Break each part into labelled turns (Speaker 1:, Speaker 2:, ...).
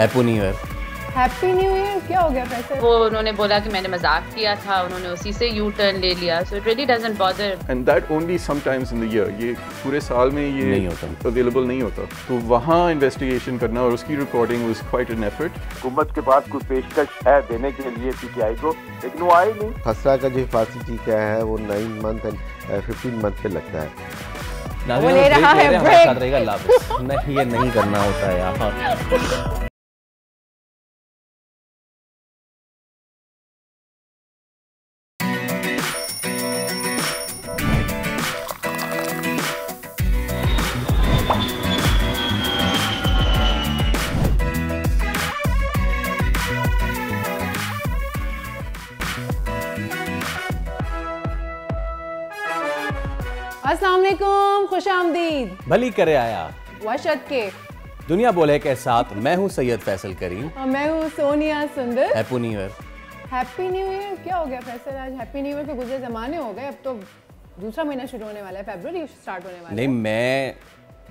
Speaker 1: Happy new year.
Speaker 2: Happy new year क्या हो गया फैसल?
Speaker 3: वो उन्होंने बोला कि मैंने मजाक किया था, उन्होंने उसी से यू टर्न ले लिया। So it really doesn't bother.
Speaker 4: And that only sometimes in the year, ये पूरे साल में ये
Speaker 1: नहीं होता,
Speaker 4: अवेलेबल नहीं होता। तो वहाँ इन्वेस्टिगेशन करना और उसकी recording was quite an effort.
Speaker 5: हुकूमत के पास कोई पेशकश है देने के लिए पीटीआई को, लेकिन वो आई नहीं।
Speaker 6: खसरा का जो हिफाजती टीका है वो 9 मंथ एंड 15 मंथ पे लगता है।
Speaker 2: वो ले रहा है ब्रेक।
Speaker 1: नहीं, ये नहीं करना होता है यार।
Speaker 2: अस्सलाम वालेकुम, खुश आमदीद।
Speaker 1: भली करे आया
Speaker 2: वशत के
Speaker 1: दुनिया बोले के साथ मैं हूँ सैयद फैसल करीम
Speaker 2: और मैं हूँ सोनिया सुंदर।
Speaker 1: Happy new year.
Speaker 2: Happy new year क्या हो गया फैसल? आज हैप्पी न्यू ईयर के गुजरे ज़माने हो गए, अब तो दूसरा महीना शुरू होने वाला है, फरवरी स्टार्ट होने वाला है।
Speaker 1: नहीं, मैं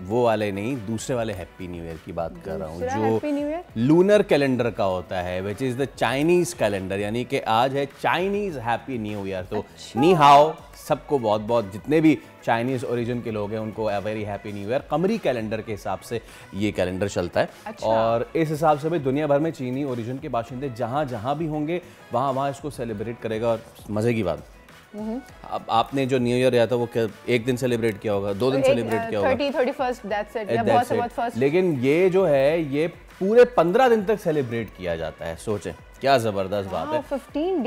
Speaker 1: वो वाले नहीं, दूसरे वाले हैप्पी न्यू ईयर की बात कर रहा हूँ जो लूनर कैलेंडर का होता है, which is the Chinese calendar. यानी कि आज है चाइनीज़ हैप्पी न्यू ईयर। तो नी हाओ सबको बहुत बहुत, जितने भी चाइनीज़ ओरिजिन के लोग हैं उनको a very happy new year. कमरी कैलेंडर के हिसाब से ये कैलेंडर चलता है। और इस हिसाब से भी दुनिया भर में चीनी ओरिजिन के बाशिंदे जहाँ जहाँ भी होंगे वहाँ वहाँ इसको सेलिब्रेट करेगा। और मज़े की बात, अब आपने जो न्यू ईयर आया था वो एक दिन सेलिब्रेट किया होगा, 2 दिन सेलिब्रेट किया होगा,
Speaker 2: 31st दैट्स इट, या बहुत फर्स्ट।
Speaker 1: लेकिन ये जो है ये पूरे 15 दिन तक सेलिब्रेट किया जाता है। सोचें क्या जबरदस्त बात है।
Speaker 2: 15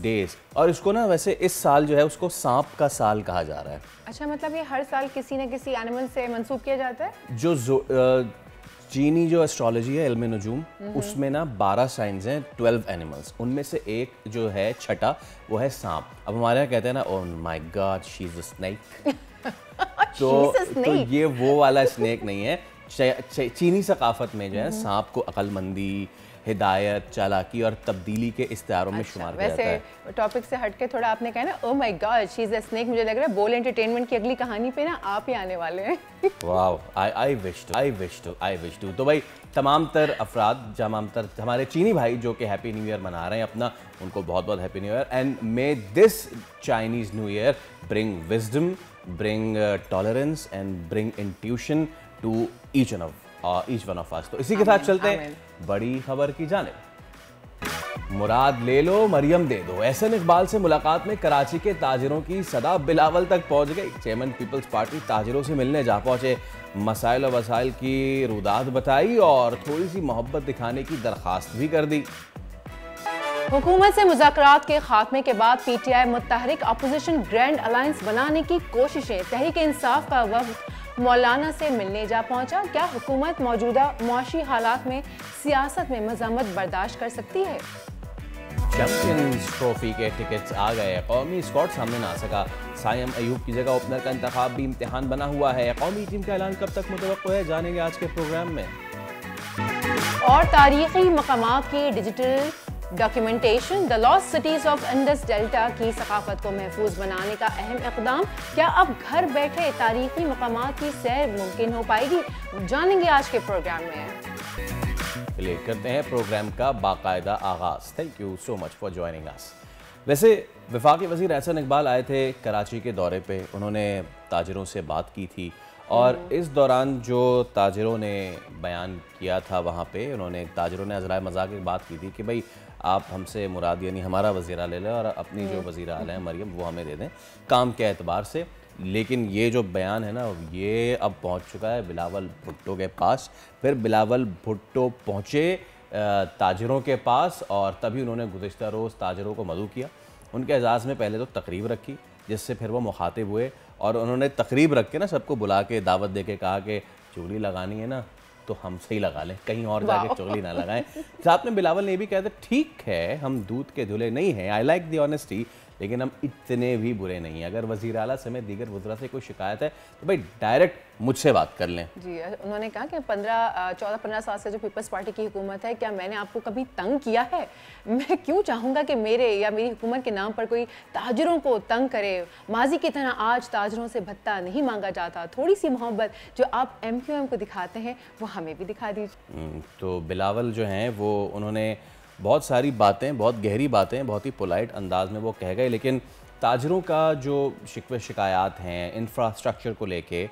Speaker 1: डेज। और इसको ना वैसे इस साल जो है उसको सांप का साल कहा जा रहा है।
Speaker 2: अच्छा, मतलब ये हर साल किसी न किसी एनिमल से मंसूब किया जाता है।
Speaker 1: जो चीनी जो एस्ट्रोलॉजी है, इल्म नजूम, उसमें ना 12 साइंस हैं, 12 एनिमल्स। उनमें से एक जो है छठा, वो है सांप। अब हमारे यहाँ कहते हैं ना, oh my God she is a snake. तो ये वो वाला स्नेक नहीं है। चीनी सकाफत में जो है सांप को अक्लमंदी, हिदायत, चालाकी और तब्दीली के इस्तारों में शुमार किया जाता है।
Speaker 2: वैसे टॉपिक से हटके थोड़ा आपने कहा ना oh my God she is a snake, मुझे लग रहा है बोल एंटरटेनमेंट की अगली कहानी पे ना आप ही आने वाले हैं।
Speaker 1: Wow, I wish to. तो भाई तमाम तर अफराद, तमाम तर हमारे चीनी भाई जो कि हैप्पी न्यू ईयर मना रहे हैं अपना, उनको बहुत बहुत happy new year. And may this Chinese new year bring wisdom, bring tolerance and bring intuition to each one of us. तो इसी के साथ चलते हैं बड़ी खबर की जानिब। मुराद ले लो मरियम दे दो, एहसन इकबाल से मुलाकात में कराची के ताजिरों की सदा बिलावल तक पहुंच गई। चेयरमैन पीपल्स पार्टी ताजिरों से मिलने जा पहुंचे, मसाइल और वसाइल की रुदात बताई और थोड़ी सी मोहब्बत दिखाने की दरख्वास्त भी कर दी।
Speaker 2: हुकूमत से मुज़ाकरात के खात्मे के बाद पीटीआई मुत्तहरिक अपोजिशन ग्रैंड अलायंस बनाने की कोशिशें। तहरीक इंसाफ का वफ्द मौलाना से मिलने जा पहुंचा। क्या हुकूमत मौजूदा मुआशी हालात में सियासत में मज़ामत बर्दाश्त कर सकती है?
Speaker 1: चैंपियंस ट्रॉफी के टिकट्स आ गए, कौमी स्क्वाड सामने ना सका। सायम अयूब की जगह ओपनर का इंतखाब भी इम्तिहान बना हुआ है। कौमी टीम का ऐलान कब तक मुतवक्को है, जानेंगे आज के प्रोग्राम में।
Speaker 2: और तारीखी मकामात की digital documentation, the lost cities of Indus delta की सकाफत को महफूज बनाने का अहम इक़दाम। क्या अब घर बैठे तारीखी मकामात की सैर मुमकिन हो पाएगी, जानेंगे आज के प्रोग्राम में।
Speaker 1: चलिए करते हैं प्रोग्राम का बाकायदा आगाज। Thank you so much for joining us. वैसे वफाकी वज़ीर एहसन इकबाल आए थे कराची के दौरे पे, उन्होंने ताजिरों से बात की थी और इस दौरान जो ताजिरों ने बयान किया था वहाँ पे, उन्होंने ताजिरों ने अज़राए मज़ाक की बात की थी कि भाई आप हमसे मुराद यानी हमारा वज़ीरा ले लें और अपनी जो वज़ीरा आला है मरियम वो हमें दे दें काम के एतबार से। लेकिन ये जो बयान है ना, ये अब पहुंच चुका है बिलावल भुट्टो के पास। फिर बिलावल भुट्टो पहुंचे ताजिरों के पास और तभी उन्होंने गुज़िश्ता रोज़ ताजिरों को मदऊ किया। उनके एजाज़ में पहले तो तकरीब रखी, जिससे फिर वो मुखातिब हुए और उन्होंने तकरीब रख के ना सबको बुला के दावत दे के कहा कि चुगली लगानी है ना तो हमसे ही लगा लें, कहीं और जाके चुगली ना लगाएं। साथ में बिलावल ने भी कहा था ठीक है हम दूध के धुले नहीं हैं, आई लाइक दी ऑनेस्टी, लेकिन हम इतने भी बुरे नहीं हैं। अगर वज़ीर आला समेत दीगर वज़रा से कोई शिकायत है तो भाई डायरेक्ट मुझसे बात कर लें।
Speaker 2: जी, उन्होंने कहा कि 14-15 साल से जो पीपल्स पार्टी की हुकूमत है, क्या मैंने आपको कभी तंग किया है? मैं क्यों चाहूँगा कि मेरे या मेरी हुकूमत के नाम पर कोई ताजरों को तंग करे। माजी की तरह आज ताजरों से भत्ता नहीं मांगा जाता। थोड़ी सी मोहब्बत जो आप MQM को दिखाते हैं वो हमें भी दिखा दीजिए।
Speaker 1: तो बिलावल जो हैं वो उन्होंने बहुत सारी बातें, बहुत गहरी बातें, बहुत ही पोलाइट अंदाज में वो कह गए, लेकिन ताजरों का जो शिकवे शिकायत हैं इंफ्रास्ट्रक्चर को लेके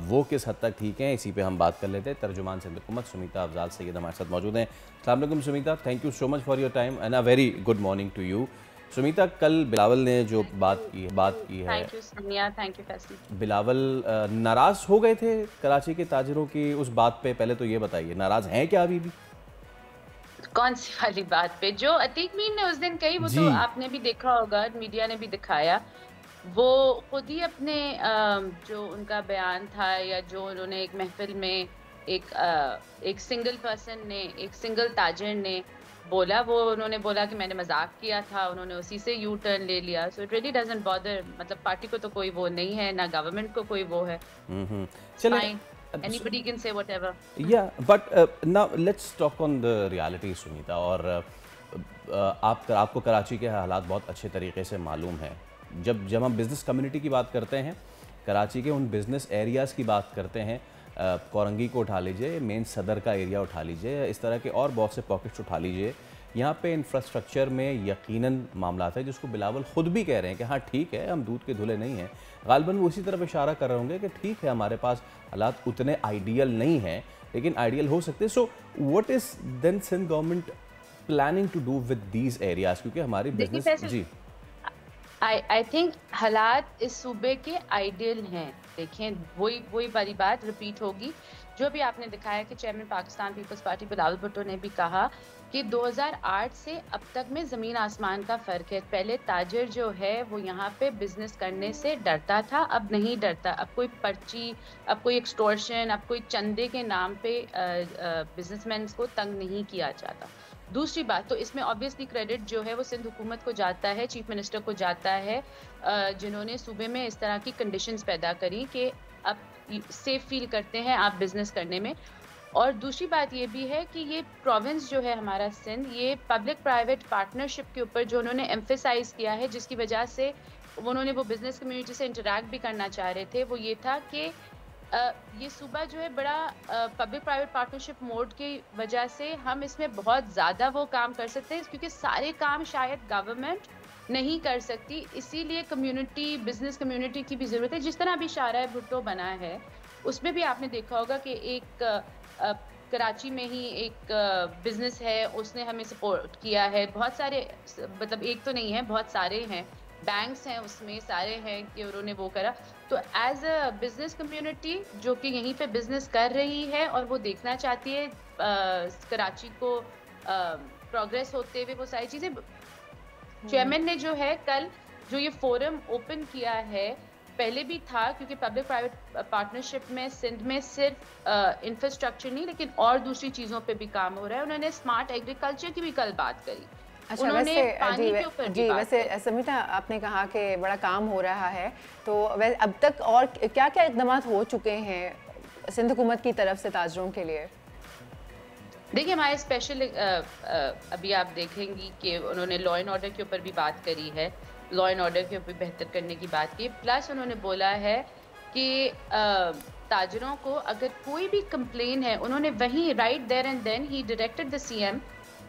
Speaker 1: वो किस हद तक ठीक हैं, इसी पे हम बात कर लेते हैं। तर्जुमान सिंध हुकूमत सुमीता अफजाल सैयद हमारे साथ मौजूद हैं। अस्सलाम वालेकुम Sumita, thank you so much for your time and a very good morning to you. Sumita, कल बिलावल ने जो बात की है,
Speaker 3: thank you Sonia, thank you Faisal.
Speaker 1: Bilawal नाराज़ हो गए थे कराची के ताजरों की उस बात पे, पहले तो ये बताइए नाराज़ हैं क्या अभी भी?
Speaker 3: कौन सी वाली बात पे जो अतीक मीर ने उस दिन कही, वो तो आपने भी देखा होगा, मीडिया ने भी दिखाया। वो खुद ही अपने जो उनका बयान था या जो उन्होंने एक महफिल में एक सिंगल पर्सन ने, एक सिंगल ताजिर ने बोला, वो उन्होंने बोला कि मैंने मजाक किया था, उन्होंने उसी से यू टर्न ले लिया। So it really doesn't bother, मतलब पार्टी को तो कोई वो नहीं है, ना गवर्नमेंट को कोई वो है।
Speaker 1: चलिए,
Speaker 3: anybody can say whatever.
Speaker 1: Yeah, but now let's talk on the reality Sunita. और आपको कराची के हालात बहुत अच्छे तरीके से मालूम है। जब हम बिज़नेस कम्युनिटी की बात करते हैं, कराची के उन बिज़नेस एरियाज़ की बात करते हैं, कोरंगी को उठा लीजिए, मेन सदर का एरिया उठा लीजिए, इस तरह के और बहुत से पॉकेट्स उठा लीजिए, यहाँ पे इंफ्रास्ट्रक्चर में यकीनन मामला है, जिसको बिलावल ख़ुद भी कह रहे हैं कि हाँ ठीक है, हम दूध के धुले नहीं हैं। गालिबन वो उसी तरफ इशारा कर रहे होंगे कि ठीक है, हमारे पास हालात उतने आइडियल नहीं हैं, लेकिन आइडियल हो सकते हैं। So what is then Sindh government planning to do with these areas, क्योंकि हमारी बिजनेस जी
Speaker 3: आई थिंक हालात इस सूबे के आइडियल हैं। देखें, वही वाली बात रिपीट होगी जो भी आपने दिखाया कि चेयरमैन पाकिस्तान पीपल्स पार्टी बिलावल भुट्टो ने भी कहा कि 2008 से अब तक में ज़मीन आसमान का फ़र्क है। पहले ताजिर जो है वो यहाँ पे बिजनेस करने से डरता था, अब नहीं डरता। अब कोई पर्ची, अब कोई एक्सटॉर्शन, अब कोई चंदे के नाम पे बिजनेसमैन को तंग नहीं किया जाता। दूसरी बात तो इसमें ऑब्वियसली क्रेडिट जो है वो सिंध हुकूमत को जाता है, चीफ मिनिस्टर को जाता है, जिन्होंने सूबे में इस तरह की कंडीशंस पैदा करी कि अब सेफ फील करते हैं आप बिजनेस करने में। और दूसरी बात ये भी है कि ये प्रोविंस जो है हमारा सिंध, ये पब्लिक प्राइवेट पार्टनरशिप के ऊपर जो उन्होंने एम्फेसाइज किया है, जिसकी वजह से उन्होंने वो बिजनेस कम्युनिटी से इंटरैक्ट भी करना चाह रहे थे, वो ये था कि ये सूबा जो है बड़ा पब्लिक प्राइवेट पार्टनरशिप मोड की वजह से हम इसमें बहुत ज़्यादा वो काम कर सकते हैं, क्योंकि सारे काम शायद गवर्नमेंट नहीं कर सकती, इसीलिए कम्युनिटी, बिजनेस कम्युनिटी की भी ज़रूरत है। जिस तरह अभी शाहराह भुट्टो बना है, उसमें भी आपने देखा होगा कि एक कराची में ही एक बिजनेस है, उसने हमें सपोर्ट किया है। बहुत सारे, मतलब एक तो नहीं है, बहुत सारे हैं, बैंक्स हैं उसमें, सारे हैं कि उन्होंने वो करा। तो एज अ बिजनेस कम्युनिटी जो कि यहीं पे बिजनेस कर रही है और वो देखना चाहती है कराची को प्रोग्रेस होते हुए, वो सारी चीज़ें। चेयरमैन ने जो है कल जो ये फोरम ओपन किया है, पहले भी था, क्योंकि पब्लिक प्राइवेट पार्टनरशिप में सिंध में सिर्फ इंफ्रास्ट्रक्चर नहीं लेकिन और दूसरी चीज़ों पे भी काम हो रहा है। उन्होंने स्मार्ट एग्रीकल्चर की भी कल बात करी।
Speaker 2: अच्छा, वैसे समीता, आपने कहा कि बड़ा काम हो रहा है, तो अब तक और क्या क्या इक़दाम हो चुके हैं सिंध हुकूमत की तरफ से ताजरों के लिए?
Speaker 3: देखिए, हमारे स्पेशल अभी आप देखेंगी कि उन्होंने लॉ एंड ऑर्डर के ऊपर भी बात करी है, लॉ एंड ऑर्डर के ऊपर बेहतर करने की बात की। प्लस उन्होंने बोला है कि ताजरों को अगर कोई भी कंप्लेन है, उन्होंने वहीं right there and then he directed the CM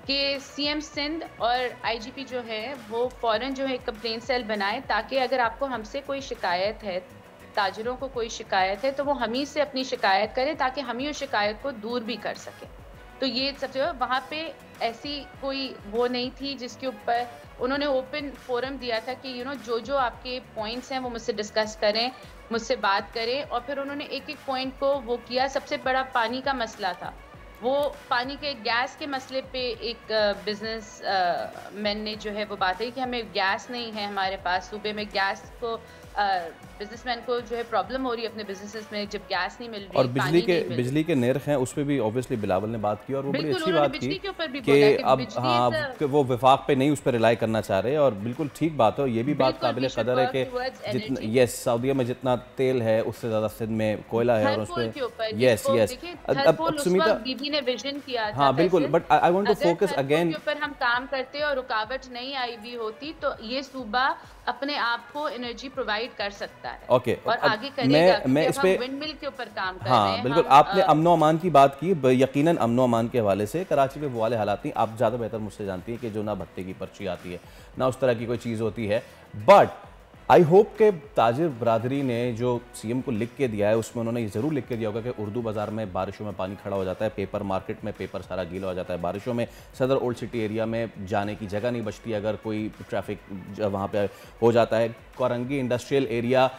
Speaker 3: कि सीएम सिंध और आईजीपी जो है वो फ़ौरन जो है कंप्लेन सेल बनाए, ताकि अगर आपको हमसे कोई शिकायत है, ताजरों को कोई शिकायत है, तो वो हम ही से अपनी शिकायत करें, ताकि हम ही उस शिकायत को दूर भी कर सकें। तो ये सबसे वहाँ पे ऐसी कोई वो नहीं थी जिसके ऊपर उन्होंने ओपन फोरम दिया था कि जो आपके पॉइंट्स हैं वो मुझसे डिस्कस करें, मुझसे बात करें। और फिर उन्होंने एक एक पॉइंट को वो किया। सबसे बड़ा पानी का मसला था, वो पानी के गैस के मसले पे एक बिजनेस मैन ने जो है वो बात है कि हमें गैस नहीं है, हमारे पास सूबे में गैस को बिजनेसमैन को जो है प्रॉब्लम हो रही है अपने बिजनेसेस में, जब गैस नहीं मिल रही
Speaker 1: और बिजली के नर्ख हैं उस पर भी ऑब्वियसली बिलावल ने बात की और वो बड़ी अच्छी बात की कि अब हाँ कि वो विफाक पे नहीं उस पर रिलाई करना चाह रहे, और बिल्कुल ठीक बात है। ये भी बात काबिल कदर है कि जितना यस सऊदीया में जितना तेल है उससे ज़्यादा सिंध में कोयला है, और उस पर यस यस अब सुमिता
Speaker 3: बीबी ने विजन किया था,
Speaker 1: हाँ बिल्कुल, but I want to focus again,
Speaker 3: ऊपर हम काम करते और रुकावट नहीं आई भी होती तो ये सूबा अपने आप को एनर्जी प्रोवाइड कर सकता है।
Speaker 1: ओके,
Speaker 3: और आगे करेगा।
Speaker 1: मैं इस पे
Speaker 3: विंड मिल के ऊपर काम कर
Speaker 1: हाँ
Speaker 3: रहे हैं।
Speaker 1: बिल्कुल, आपने अमनो अमान की बात की, यकीनन अमनो अमान के हवाले से कराची में वो वाले हालात नहीं, आप ज़्यादा बेहतर मुझसे जानती हैं कि जो ना भत्ते की पर्ची आती है ना उस तरह की कोई चीज़ होती है, बट आई होप के ताजिर बरादरी ने जो सीएम को लिख के दिया है उसमें उन्होंने ये ज़रूर लिख के दिया होगा कि उर्दू बाज़ार में बारिशों में पानी खड़ा हो जाता है, पेपर मार्केट में पेपर सारा गीला हो जाता है बारिशों में, सदर ओल्ड सिटी एरिया में जाने की जगह नहीं बचती अगर कोई ट्रैफिक वहाँ पे हो जाता है, Korangi industrial area,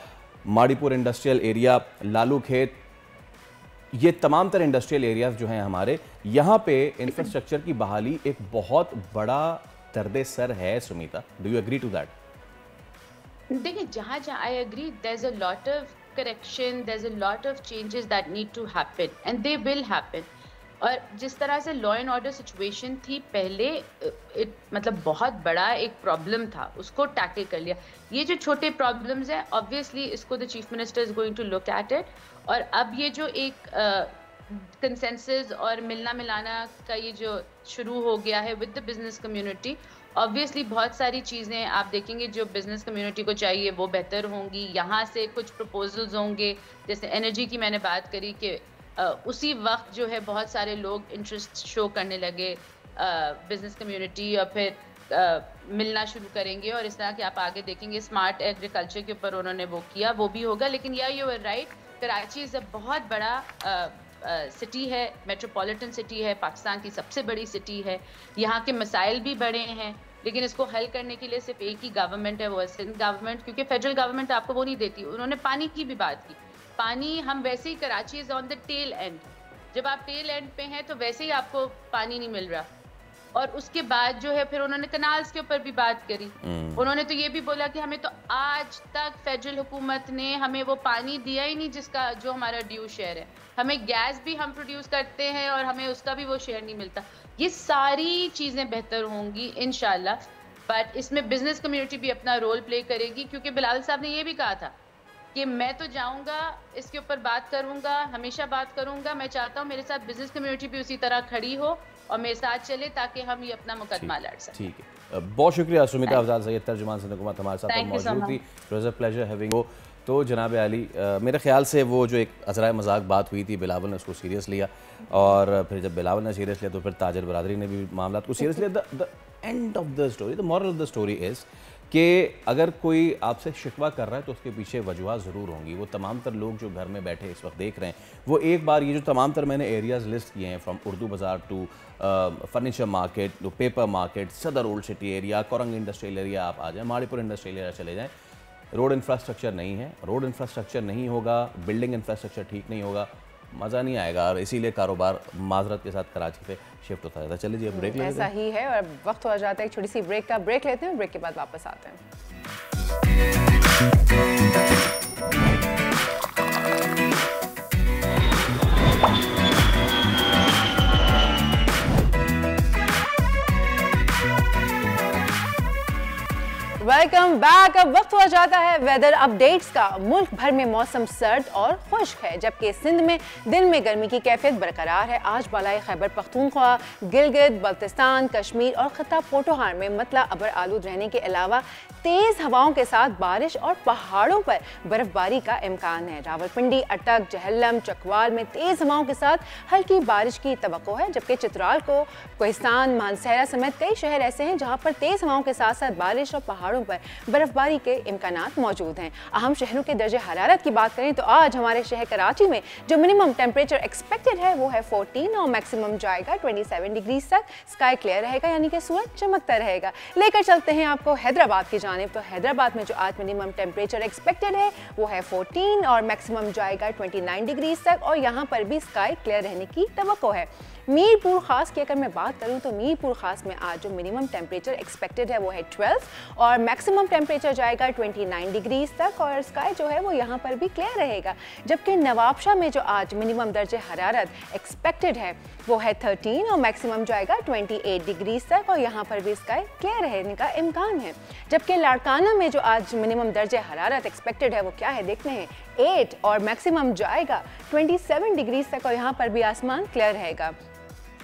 Speaker 1: Mauripur industrial area, Lalu Khet, ये तमाम तरह इंडस्ट्रियल एरियाज जो हैं हमारे यहाँ पे इंफ्रास्ट्रक्चर की बहाली एक बहुत बड़ा दर्द सर है। Sumita, do you agree to that?
Speaker 3: देखिए, जहाँ I agree, there is a lot of correction, there is a lot of changes that need to happen and they will happen. और जिस तरह से लॉ एंड ऑर्डर सिचुएशन थी पहले, मतलब बहुत बड़ा एक प्रॉब्लम था, उसको टैकल कर लिया। ये जो छोटे प्रॉब्लम्स हैं, ऑब्वियसली इसको the chief minister is going to look at it, और अब ये जो एक कंसेंसस और मिलना मिलाना का ये जो शुरू हो गया है with the business community, obviously बहुत सारी चीज़ें आप देखेंगे जो बिजनेस कम्युनिटी को चाहिए वो बेहतर होंगी। यहाँ से कुछ प्रपोजल्स होंगे, जैसे एनर्जी की मैंने बात करी कि उसी वक्त जो है बहुत सारे लोग इंटरेस्ट शो करने लगे बिजनेस कम्युनिटी, और फिर मिलना शुरू करेंगे, और इस तरह के आप आगे देखेंगे। स्मार्ट एग्रीकल्चर के ऊपर उन्होंने वो किया, वो भी होगा। लेकिन you are right, Karachi is a बहुत बड़ा सिटी है, मेट्रोपॉलिटन सिटी है, पाकिस्तान की सबसे बड़ी सिटी है। यहाँ के मसाइल भी बड़े हैं, लेकिन इसको हल करने के लिए सिर्फ एक ही गवर्नमेंट है, वो है सिंध गवर्नमेंट, क्योंकि फेडरल गवर्नमेंट आपको वो नहीं देती। उन्होंने पानी की भी बात की, पानी हम वैसे ही, Karachi is on the tail end, जब आप टेल एंड पे हैं तो वैसे ही आपको पानी नहीं मिल रहा। और उसके बाद जो है फिर उन्होंने कनाल्स के ऊपर भी बात करी। उन्होंने तो ये भी बोला कि हमें तो आज तक फेडरल हुकूमत ने हमें वो पानी दिया ही नहीं जिसका जो हमारा ड्यू शेयर है। हमें गैस भी हम प्रोड्यूस करते हैं और हमें उसका भी वो शेयर नहीं मिलता। ये सारी चीज़ें बेहतर होंगी इंशाल्लाह, बट इसमें बिजनेस कम्युनिटी भी अपना रोल प्ले करेगी, क्योंकि बिलावल साहब ने ये भी कहा था कि मैं तो जाऊंगा, इसके ऊपर बात करूंगा, हमेशा बात करूंगा। मैं चाहता हूं मेरे साथ बिजनेस कम्युनिटी भी उसी तरह खड़ी हो और मेरे साथ चले, ताकि हम ये अपना मुकदमा लड़ सकें।
Speaker 1: ठीक है, बहुत शुक्रिया सुमिता अफजाल सैयद, तर्जुमान सिंध हुकूमत हमारे साथ मौजूद थी। It was a pleasure having you. तो जनाब आली, मेरे ख्याल से वो जो एक अज़राए मजाक बात हुई थी, बिलावल ने उसको सीरियस लिया, और फिर जब बिलावल ने सीरियस लिया तो फिर ताजिर बरादरी ने भी मामला को सीरियस लिया। The end of the story, the moral of the story is कि अगर कोई आपसे शिकवा कर रहा है तो उसके पीछे वजूहत ज़रूर होंगी। वो तमाम तर लोग जो घर में बैठे इस वक्त देख रहे हैं, वो एक बार ये जो तमाम तर मैंने एरियाज़ लिस्ट किए हैं, from Urdu Bazaar to furniture market to paper market, Saddar old city area, Korangi industrial area आप आ जाएँ, माड़ीपुर इंडस्ट्रियल एरिया चले जाएँ, रोड इंफ्रास्ट्रक्चर नहीं है। रोड इंफ्रास्ट्रक्चर नहीं होगा, बिल्डिंग इंफ्रास्ट्रक्चर ठीक नहीं होगा, मज़ा नहीं आएगा, और इसीलिए कारोबार माजरत के साथ कराची से शिफ्ट होता है। चलिए जी, अब ब्रेक लेते हैं।
Speaker 2: ऐसा ही है, और वक्त हो जाता है एक छोटी सी ब्रेक का। ब्रेक लेते हैं, ब्रेक के बाद वापस आते हैं। Welcome back. अब वक्त हो जाता है वेदर अपडेट्स का। मुल्क भर में मौसम सर्द और खुश्क है, जबकि सिंध में दिन में गर्मी की कैफियत बरकरार है। आज बालाई खैबर पख्तूनख्वा, गिलगित बल्तिस्तान, कश्मीर और खिता पोटोहार में मतला अबर आलूद रहने के अलावा तेज हवाओं के साथ बारिश और पहाड़ों पर बर्फबारी का इम्कान है। रावलपिंडी, अटक, जहलम, चकवाल में तेज हवाओं के साथ हल्की बारिश की तवक्को है, जबकि चित्राल को कोहिस्तान, मानसहरा समेत कई शहर ऐसे हैं जहां पर तेज हवाओं के साथ साथ बारिश और पहाड़ों पर बर्फबारी के इम्कानात मौजूद हैं। अहम शहरों के दर्जे हरारत की बात करें तो आज हमारे शहर कराची में जो मिनिमम टेम्परेचर एक्सपेक्टेड है वो है 14 और मैक्सिमम जाएगा 27 डिग्री तक। स्काई क्लियर रहेगा, यानी कि सूरज चमकता रहेगा। लेकर चलते हैं आपको हैदराबाद की जानिब। तो हैदराबाद में जो आज मिनिमम टेम्परेचर एक्सपेक्टेड है वो है 14 और मैक्सिमम जाएगा 29 डिग्री तक, और यहाँ पर भी स्काई क्लियर रहने की तवक्को है। मीरपुर खास की अगर मैं बात करूं तो मीरपुर खास में आज जो मिनिमम टेम्परेचर एक्सपेक्टेड है वो है 12 और मैक्सिमम टेम्परेचर जाएगा 29 डिग्रीज तक और स्काई जो है वो यहाँ पर भी क्लियर रहेगा। जबकि नवाबशाह में जो आज मिनिमम दर्जे हरारत एक्सपेक्टेड है वो है 13 और मैक्सिमम जाएगा 28 डिग्रीज तक और यहाँ पर भी स्काई क्लियर रहने का इम्कान है। जबकि लाड़काना में जो आज मिनिमम दर्जे हरारत एक्सपेक्टेड है वो क्या है देखते हैं, 8 और मैक्सिमम जाएगा 27 डिग्रीज तक और यहाँ पर भी आसमान क्लियर रहेगा।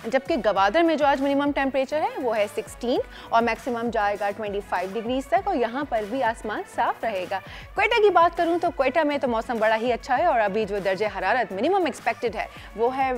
Speaker 2: जबकि गवादर में जो आज मिनिमम टेम्परेचर है वो है 16 और मैक्सिमम जाएगा 25 डिग्रीज तक और यहाँ पर भी आसमान साफ रहेगा। क्वेटा की बात करूँ तो क्वेटा में तो मौसम बड़ा ही अच्छा है और अभी जो दर्जे हरारत मिनिमम एक्सपेक्टेड है वो है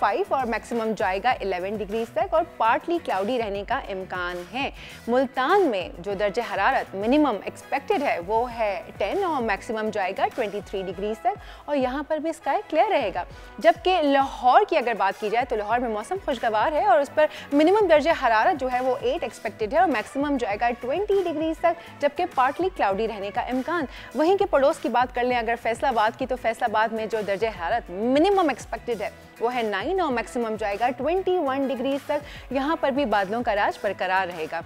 Speaker 2: 5 और मैक्सिमम जाएगा 11 डिग्रीज तक और पार्टली क्लाउडी रहने का इम्कान है। मुल्तान में जो दर्जे हरारत मिनिमम एक्सपेक्टेड है वो है 10 और मैक्सिमम जाएगा 23 डिग्रीज तक और यहाँ पर भी स्काई क्लियर रहेगा। जबकि लाहौर की अगर बात की जाए तो लाहौर में मौसम खुशगवार है और उस पर मिनिमम दर्जे हरारत जो है वो 8 एक्सपेक्टेड है और मैक्सिमम जाएगा 20 डिग्रीज तक, जबकि पार्टली क्लाउडी रहने का इम्कान। वहीं के पड़ोस की बात कर लें अगर फैसलाबाद की तो फैसलाबाद में जो दर्जे हरारत मिनिमम एक्सपेक्टेड है वो है 9 और मैक्सिमम जाएगा 21 डिग्रीज तक। यहाँ पर भी बादलों का राज बरकरार रहेगा।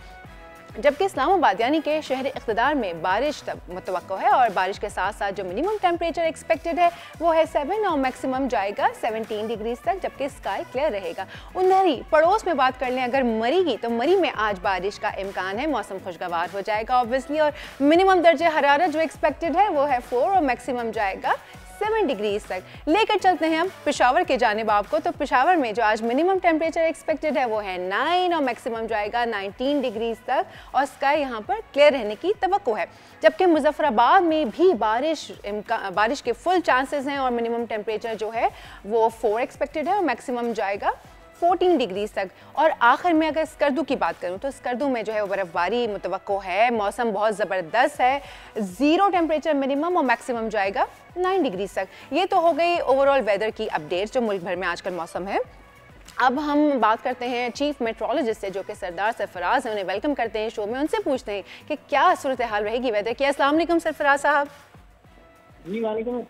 Speaker 2: जबकि इस्लामाबाद यानी कि शहर इक़्तिदार में बारिश मुतवक्को है और बारिश के साथ साथ जो मिनिमम टेम्परेचर एक्सपेक्टेड है वो है 7 और मैक्सिमम जाएगा 17 डिग्रीज तक, जबकि स्काई क्लियर रहेगा। उंधरी पड़ोस में बात कर लें अगर मरी की तो मरी में आज बारिश का इम्कान है, मौसम खुशगवार हो जाएगा ऑब्वियसली और मिनिमम दर्जे हरारत जो एक्सपेक्टेड है वो है 4 और मैक्सिमम जाएगा 7 डिग्रीज तक। लेकर चलते हैं हम पेशावर के जानिब आपको, तो पेशावर में जो आज मिनिमम टेम्परेचर एक्सपेक्टेड है वो है 9 और मैक्सिमम जाएगा 19 डिग्रीज तक और स्काई यहाँ पर क्लियर रहने की तवक्को है। जबकि मुजफ्फराबाद में भी बारिश के फुल चांसेस हैं और मिनिमम टेम्परेचर जो है वो 4 एक्सपेक्टेड है और मैक्सिमम जाएगा 14 डिग्रीज तक। और आखिर में अगर स्कर्दू की बात करूं तो स्कर्दू में जो है वो बर्फबारी मुतवक्को है, मौसम बहुत ज़बरदस्त है, 0 टेम्परेचर मिनिमम और मैक्सिमम जाएगा 9 डिग्रीज तक। ये तो हो गई ओवरऑल वेदर की अपडेट्स जो मुल्क भर में आजकल मौसम है। अब हम बात करते हैं चीफ मेट्रोलॉजिस्ट से जो कि सरदार सरफराज हैं, उन्हें वेलकम करते हैं शो में, उनसे पूछते हैं कि क्या सूरत हाल रहेगी वेदर की। अस्सलाम वालेकुम सरफराज साहब।
Speaker 7: जी वालेकुम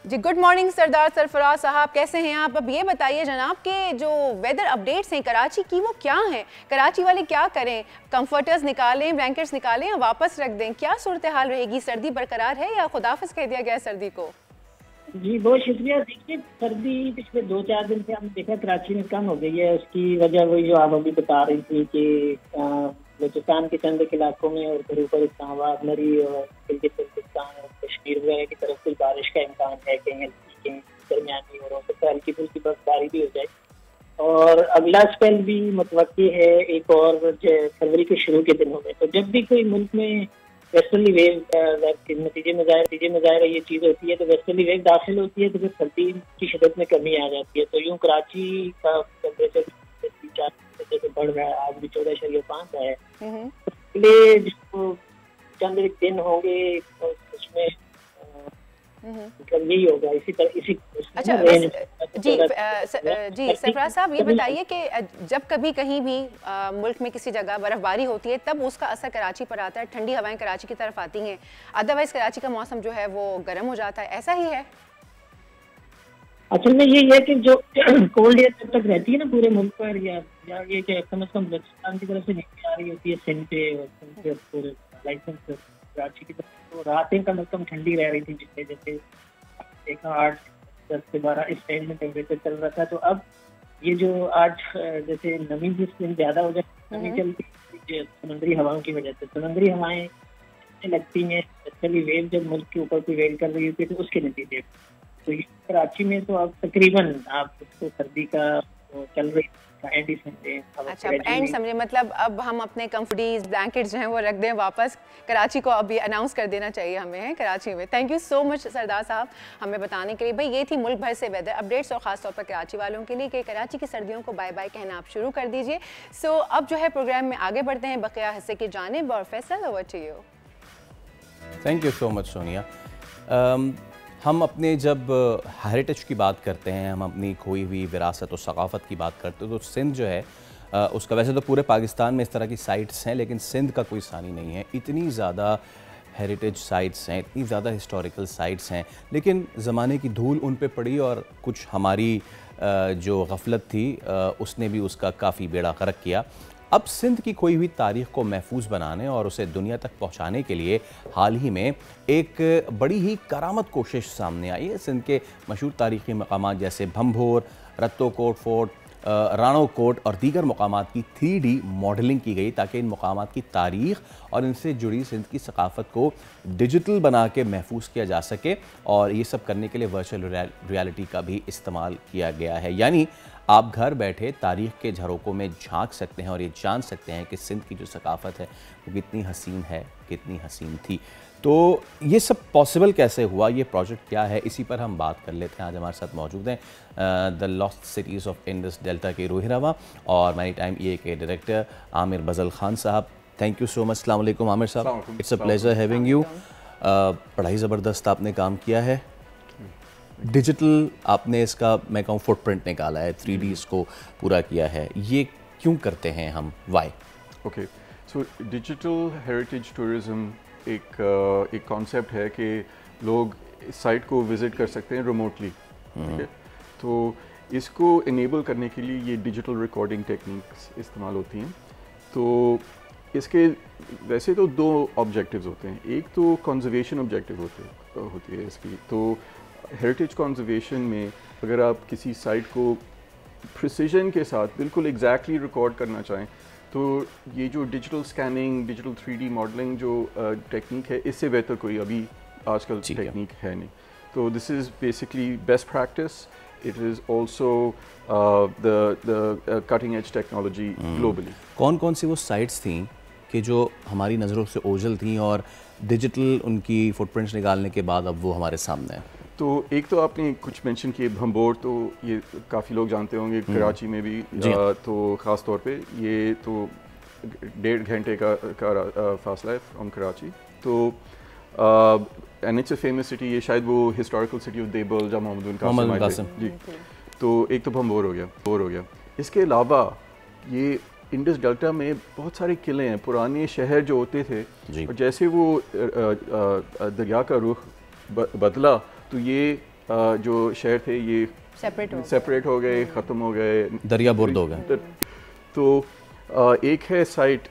Speaker 2: जी, गुड मॉर्निंग सरदार सरफराज साहब, कैसे हैं आप? अब ये बताइए जनाब के जो वेदर अपडेट्स हैं कराची की वो क्या हैं? कराची वाले क्या करें? कंफर्टर्स निकालें, ब्लैंकेट्स निकालें या वापस रख दें? क्या सूरत हाल रहेगी? सर्दी बरकरार है या खुदाफिज कह दिया गया सर्दी को?
Speaker 7: जी बहुत शुक्रिया। देखिए सर्दी पिछले 2-4 दिन से हमने देखा कराची में कम हो गई है। उसकी वजह वही जो आप अभी बता रही थी कि बलूचिस्तान के चंद इलाकों में और फिर ऊपर इस्लामाबाद, मरी और बल्तिस्तान और कश्मीर वगैरह की तरफ से बारिश का इम्कान है, कहीं हल्की कहीं दरमियानी और हो सकता है हल्की फुल्की बर्फबारी भी हो जाए। और अगला स्पेल भी मुतवक्की है एक और फरवरी के शुरू के दिनों में। तो जब भी कोई मुल्क में वेस्टर्ली वेव के नतीजे में ज़ाहिर ये चीज़ होती है तो वेस्टर्ली वेव दाखिल होती है तो फिर सर्दी की शिदत में कमी आ जाती है। तो यूँ कराची का टेम्परेचर 4 से बढ़ रहा है, आज भी 14.5 है। अगले जो चंद दिन होंगे उसमें मतलब यही होगा इसी तरह इसी।
Speaker 2: अच्छा जी सरफराज साहब ये बताइए कि जब कभी कहीं भी मुल्क में किसी जगह बर्फबारी होती है तब उसका असर कराची पर आता है, ठंडी हवाएं कराची की तरफ आती हैं, अदरवाइज कराची का मौसम जो है वो गर्म हो जाता है, ऐसा ही है?
Speaker 7: असल में ये है कि जो कोल्ड एयर जब तक रहती है ना पूरे मुल्क पर या ये कि कम से कम बलूचिस्तान की तरफ से निकल आ रही होती है सिंध पे और पूरे लाइसेंस कराची की तरफ, तो रातें कम से कम ठंडी रह रही थी। पिछले जैसे देखा 8-10 से 12 इस टाइम में टेम्परेचर चल रहा था। तो अब ये जो आज जैसे नमी जिस दिन ज़्यादा हो जाती नमी चलती है समुद्री हवाओं की वजह से, समुद्री हवाएं लगती हैं वेस्टर्ली वेव जब मुल्क के ऊपर कोई वेव कर रही होती है तो उसके नतीजे। तो ये कराची में तो अब तकरीबन आप उसको सर्दी का चल रही एंड ही समझे।
Speaker 2: अच्छा एंड समझे, मतलब अब हम अपने कंफर्टीज ब्लैंकेट्स जो हैं वो रख दें वापस, कराची को अभी अनाउंस कर देना चाहिए हमें है कराची में। थैंक यू सो मच सरदार साहब हमें बताने के लिए। भाई ये थी मुल्क भर से वेदर अपडेट्स और ख़ासतौर पर कराची वालों के लिए कि कराची की सर्दियों को बाय बाय कहना आप शुरू कर दीजिए। सो अब जो है प्रोग्राम में आगे बढ़ते हैं बकिया हिस्से की जानिब और Faisal over to you.
Speaker 1: Thank you so much Sonia. हम अपने जब हेरिटेज की बात करते हैं, हम अपनी खोई हुई विरासत और सकाफ़त की बात करते हैं तो सिंध जो है उसका, वैसे तो पूरे पाकिस्तान में इस तरह की साइट्स हैं लेकिन सिंध का कोई सानी नहीं है। इतनी ज़्यादा हेरिटेज साइट्स हैं, इतनी ज़्यादा हिस्टोरिकल साइट्स हैं, लेकिन ज़माने की धूल उन पे पड़ी और कुछ हमारी जो गफलत थी उसने भी उसका काफ़ी बेड़ा गर्क किया। अब सिंध की खोई हुई तारीख़ को महफूज बनाने और उसे दुनिया तक पहुंचाने के लिए हाल ही में एक बड़ी ही करामत कोशिश सामने आई है। सिंध के मशहूर तारीख़ी मकामात जैसे Bhambhor, रत्तो coat fort, Rano coat और दीगर मकामात की 3D मॉडलिंग की गई ताकि इन मकामात की तारीख़ और इनसे जुड़ी सिंध की सकाफ़त को डिजिटल बना के महफूज किया जा सके। और ये सब करने के लिए वर्चुअल रियलिटी का भी इस्तेमाल किया गया है। यानी आप घर बैठे तारीख़ के झरोकों में झांक सकते हैं और ये जान सकते हैं कि सिंध की जो सकाफ़त है वो कितनी हसीन है, कितनी हसीन थी। तो ये सब पॉसिबल कैसे हुआ, ये प्रोजेक्ट क्या है, इसी पर हम बात कर लेते हैं। आज हमारे साथ मौजूद हैं the lost cities of Indus delta के रूही रवा और मैरी टाइम EA के डायरेक्टर आमिर बज़ल खान साहब। Thank you so much. अस्सलाम वालेकुम आमिर साहब, it's a pleasure having you. बड़ा ही ज़बरदस्त आपने काम किया है, डिजिटल आपने इसका मैं कहूँ फुटप्रिंट निकाला है, 3D इसको पूरा किया है। ये क्यों करते हैं हम, why?
Speaker 4: Okay, so digital heritage tourism एक कॉन्सेप्ट है कि लोग साइट को विज़िट कर सकते हैं रिमोटली, ठीक है। तो इसको इनेबल करने के लिए ये डिजिटल रिकॉर्डिंग टेक्निक्स इस्तेमाल होती हैं। तो इसके वैसे तो 2 ऑब्जेक्टिव्स होते हैं। एक तो कंजर्वेशन ऑब्जेक्टिव होती है इसकी। तो हेरिटेज कंजर्वेशन में अगर आप किसी साइट को प्रिसिजन के साथ बिल्कुल एग्जैक्टली रिकॉर्ड करना चाहें तो ये जो digital scanning, digital 3D modelling जो टेक्निक है, इससे बेहतर कोई अभी आजकल टेक्निक है नहीं। तो this is basically best practice. It is also the cutting edge technology globally.
Speaker 1: कौन कौन सी वो साइट्स थी कि जो हमारी नज़रों से ओझल थी और डिजिटल उनकी फुटप्रिंट्स निकालने के बाद अब वो हमारे सामने है?
Speaker 4: तो एक तो आपने कुछ मेंशन किए भंभोर, तो ये काफ़ी लोग जानते होंगे, कराची में भी तो ख़ास तौर पे ये तो 1.5 घंटे का फासला है फ्रॉम कराची। तो and it's a famous city, ये शायद वो हिस्टोरिकल सिटी ऑफ देबल जहाँ मोहम्मद कासिम जी। तो एक तो भंभोर हो गया। इसके अलावा ये इंडस डेल्टा में बहुत सारे किले हैं, पुराने शहर जो होते थे, और जैसे वो दरिया का रुख बदला तो ये जो शहर थे ये सेपरेट हो गए, ख़त्म हो गए,
Speaker 1: दरिया बुर्द हो गए।
Speaker 4: तो एक है साइट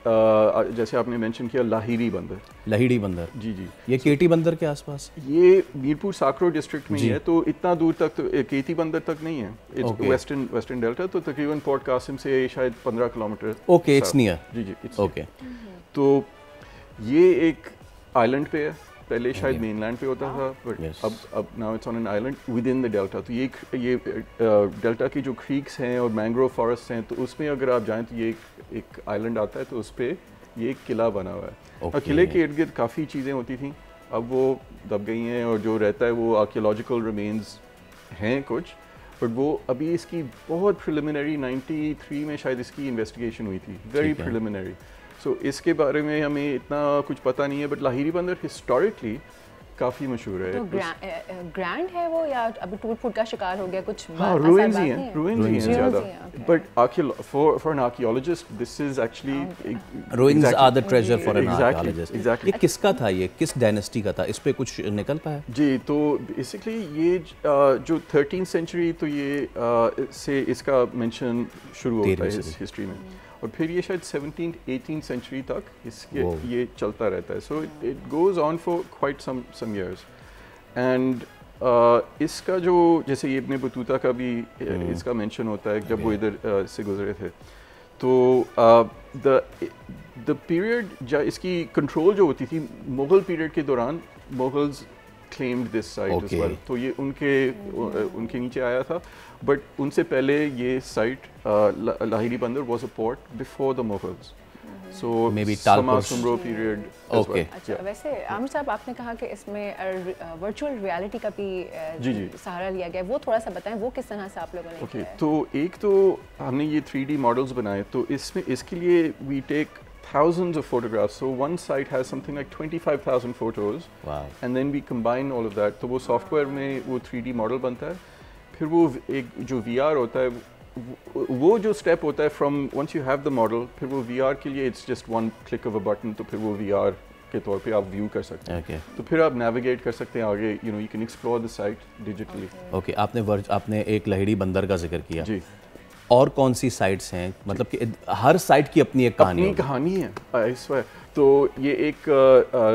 Speaker 4: जैसे आपने मेंशन किया लाहिड़ी बंदर। जी, ये
Speaker 1: केटी बंदर के आसपास,
Speaker 4: ये मीरपुर साकरो डिस्ट्रिक्ट में ही है। तो इतना दूर तक तो केटी बंदर तक नहीं है, इट्स वेस्टर्न डेल्टा। तो तकरीबन पोर्ट कासिम से शायद 15 किलोमीटर।
Speaker 1: Okay, it's near.
Speaker 4: जी,
Speaker 1: ओके।
Speaker 4: तो ये एक आइलैंड पे है, पहले शायद मेनलैंड पे होता था, बट अब now it's on an island with in the delta. तो ये डेल्टा की जो क्रीक्स हैं और मैंग्रोव फॉरेस्ट हैं, तो उसमें अगर आप जाएं तो ये एक आइलैंड आता है, तो उस पर ये एक किला बना हुआ है। और किले के इर्द गिर्द काफ़ी चीज़ें होती थी, अब वो दब गई हैं, और जो रहता है वो आर्कियोलॉजिकल रिमेन्स हैं कुछ, बट वो अभी इसकी बहुत प्रिलिमिनरी 93 में शायद इसकी इन्वेस्टिगेशन हुई थी, वेरी प्रिलिमिनरी। सो इसके बारे में हमें इतना कुछ पता नहीं है, बट लाहिड़ी बंदर हिस्टोरिकली काफ़ी मशहूर है।
Speaker 2: तो ग्रैंड है वो या अभी टूट फूट का शिकार हो गया कुछ?
Speaker 4: हाँ, रुइंस ही हैं ज़्यादा, but for an archaeologist this is actually
Speaker 1: ruins are the treasure for an archaeologist.
Speaker 4: Exactly.
Speaker 1: ये किसका था, ये किस डायनेस्टी का था, इस पे कुछ निकल पाया?
Speaker 4: जी, तो बेसिकली ये जो 13th सेंचुरी, तो ये से इसका मेंशन शुरू होता है इस हिस्ट्री में, और फिर ये शायद 17th 18th सेंचुरी तक इसके ये चलता रहता है। So it goes on for quite some years. And इसका जो जैसे ये इब्न बतूता का भी इसका मेंशन होता है जब वो इधर से गुजरे थे, तो द पीरियड इसकी कंट्रोल जो होती थी मुग़ल पीरियड के दौरान, Mughals claimed this site as well. तो ये उनके नीचे आया था, बट उनसे पहले ये साइट लाहिड़ी बंदर was a port before the Mughals. So
Speaker 1: maybe
Speaker 4: Sumer period as well.
Speaker 2: अच्छा, वैसे आमिर साहब आपने कहा कि इसमें वर्चुअल रियलिटी का भी सहारा लिया गया, वो थोड़ा सा बताएं, वो किस तरह से आप लोगों ने किया है?
Speaker 4: तो एक तो हमने ये 3D मॉडल्स बनाए, तो इसमें इसके लिए we take thousands of photographs. So one site has something like 25,000 photos.
Speaker 1: Wow.
Speaker 4: And then we combine all of that. तो वो सॉफ्टवेयर में वो 3D मॉडल बनता है, फिर वो एक जो VR होता है, वो जो स्टेप होता है from once you have the model, फिर वो VR के लिए it's just one click of a button, तो फिर वो VR के तौर पे आप व्यू कर सकते हैं।
Speaker 1: Okay.
Speaker 4: तो फिर आप नेविगेट कर सकते हैं आगे, you can explore the site digitally.
Speaker 1: Okay, आपने एक लहड़ी बंदर का जिक्र किया
Speaker 4: जी।
Speaker 1: और कौन सी साइट्स हैं, मतलब कि हर साइट की अपनी एक कहानी
Speaker 4: अपनी कहानी है इस वक्त। तो ये एक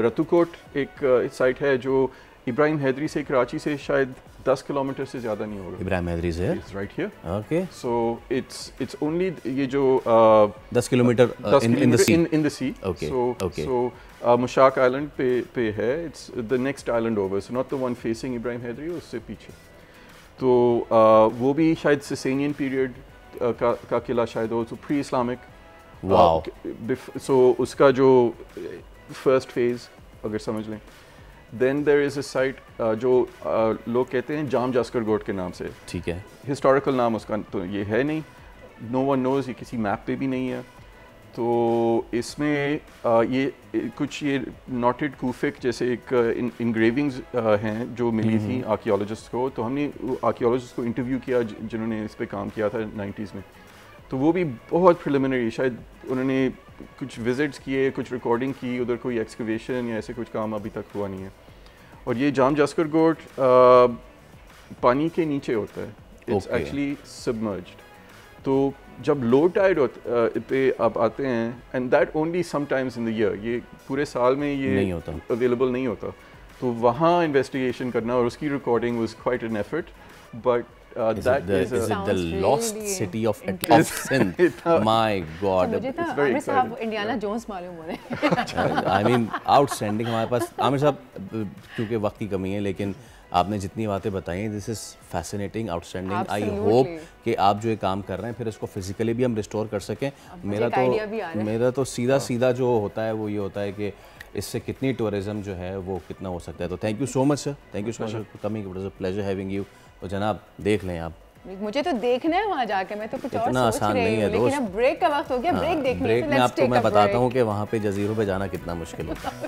Speaker 4: रतुकोट एक साइट है जो इब्राहिम हैदरी से कराची से शायद 10 किलोमीटर से ज़्यादा नहीं होगा।
Speaker 1: इब्राहिम हैदरी से
Speaker 4: right here.
Speaker 1: Okay,
Speaker 4: so it's only ये जो
Speaker 1: 10 kilometre in the sea.
Speaker 4: Okay, so Mushak island पे है। It's the next island over, so not the one facing Ibrahim Hyderi, उससे पीछे। तो वो भी शायद ससेनियन पीरियड का किला शायद हो, तो प्री इस्लामिक।
Speaker 1: वाओ।
Speaker 4: सो उसका जो फर्स्ट फेज अगर समझ लें, then there is a site जो लोग कहते हैं जाम जास्कर गोट के नाम से।
Speaker 1: ठीक है।
Speaker 4: हिस्टोरिकल नाम उसका तो ये है नहीं, नो वन नोज़, ये किसी मैप पे भी नहीं है। तो इसमें ये कुछ ये नॉटेड कूफिक जैसे एक इंग्रेविंग्स हैं जो मिली थी आर्कियोलॉजिस्ट को। तो हमने आर्कियोलॉजिस्ट को इंटरव्यू किया जिन्होंने इस पे काम किया था 90s में। तो वो भी बहुत प्रिलिमिनरी, शायद उन्होंने कुछ विजिट्स किए, कुछ रिकॉर्डिंग की, उधर कोई एक्सकवेशन या ऐसे कुछ काम अभी तक हुआ नहीं है। और ये जाम जास्कर गोट पानी के नीचे होता है, इट्स एक्चुअली सबमर्ज्ड। तो जब लो टाइड पे आप आते हैं, and that only sometimes in the year, ये पूरे साल में ये
Speaker 1: नहीं होता,
Speaker 4: अवेलेबल नहीं होता। तो वहाँ इन्वेस्टिगेशन करना और उसकी recording was quite an effort, but
Speaker 1: is it the lost city of Sindh? My God,
Speaker 2: मुझे तो आमिर साहब इंडियाना जोन्स मालूम हो रहे हैं।
Speaker 1: I mean outstanding। हमारे पास आमिर साहब क्योंकि वक्त की कमी है, लेकिन आपने जितनी बातें बताई हैं, this is fascinating, outstanding. I hope कि आप जो ये काम कर रहे हैं फिर इसको फिजिकली भी हम रिस्टोर कर सकें। मेरा तो सीधा जो होता है वो ये होता है कि इससे कितनी टूरिज्म जो है वो कितना हो सकता है। तो thank you so much sir, thank you so much for coming, it was a pleasure having you. तो जनाब देख लें आप,
Speaker 2: मुझे तो देखना है वहाँ जाके, मैं तो कुछ और
Speaker 1: इतना आसान नहीं है दोस्त।
Speaker 2: लेकिन अब ब्रेक का वक्त हो गया, ब्रेक देखने
Speaker 1: ब्रेक में आपको मैं बताता हूँ कि वहाँ पे जजीरों पे जाना कितना मुश्किल होता है।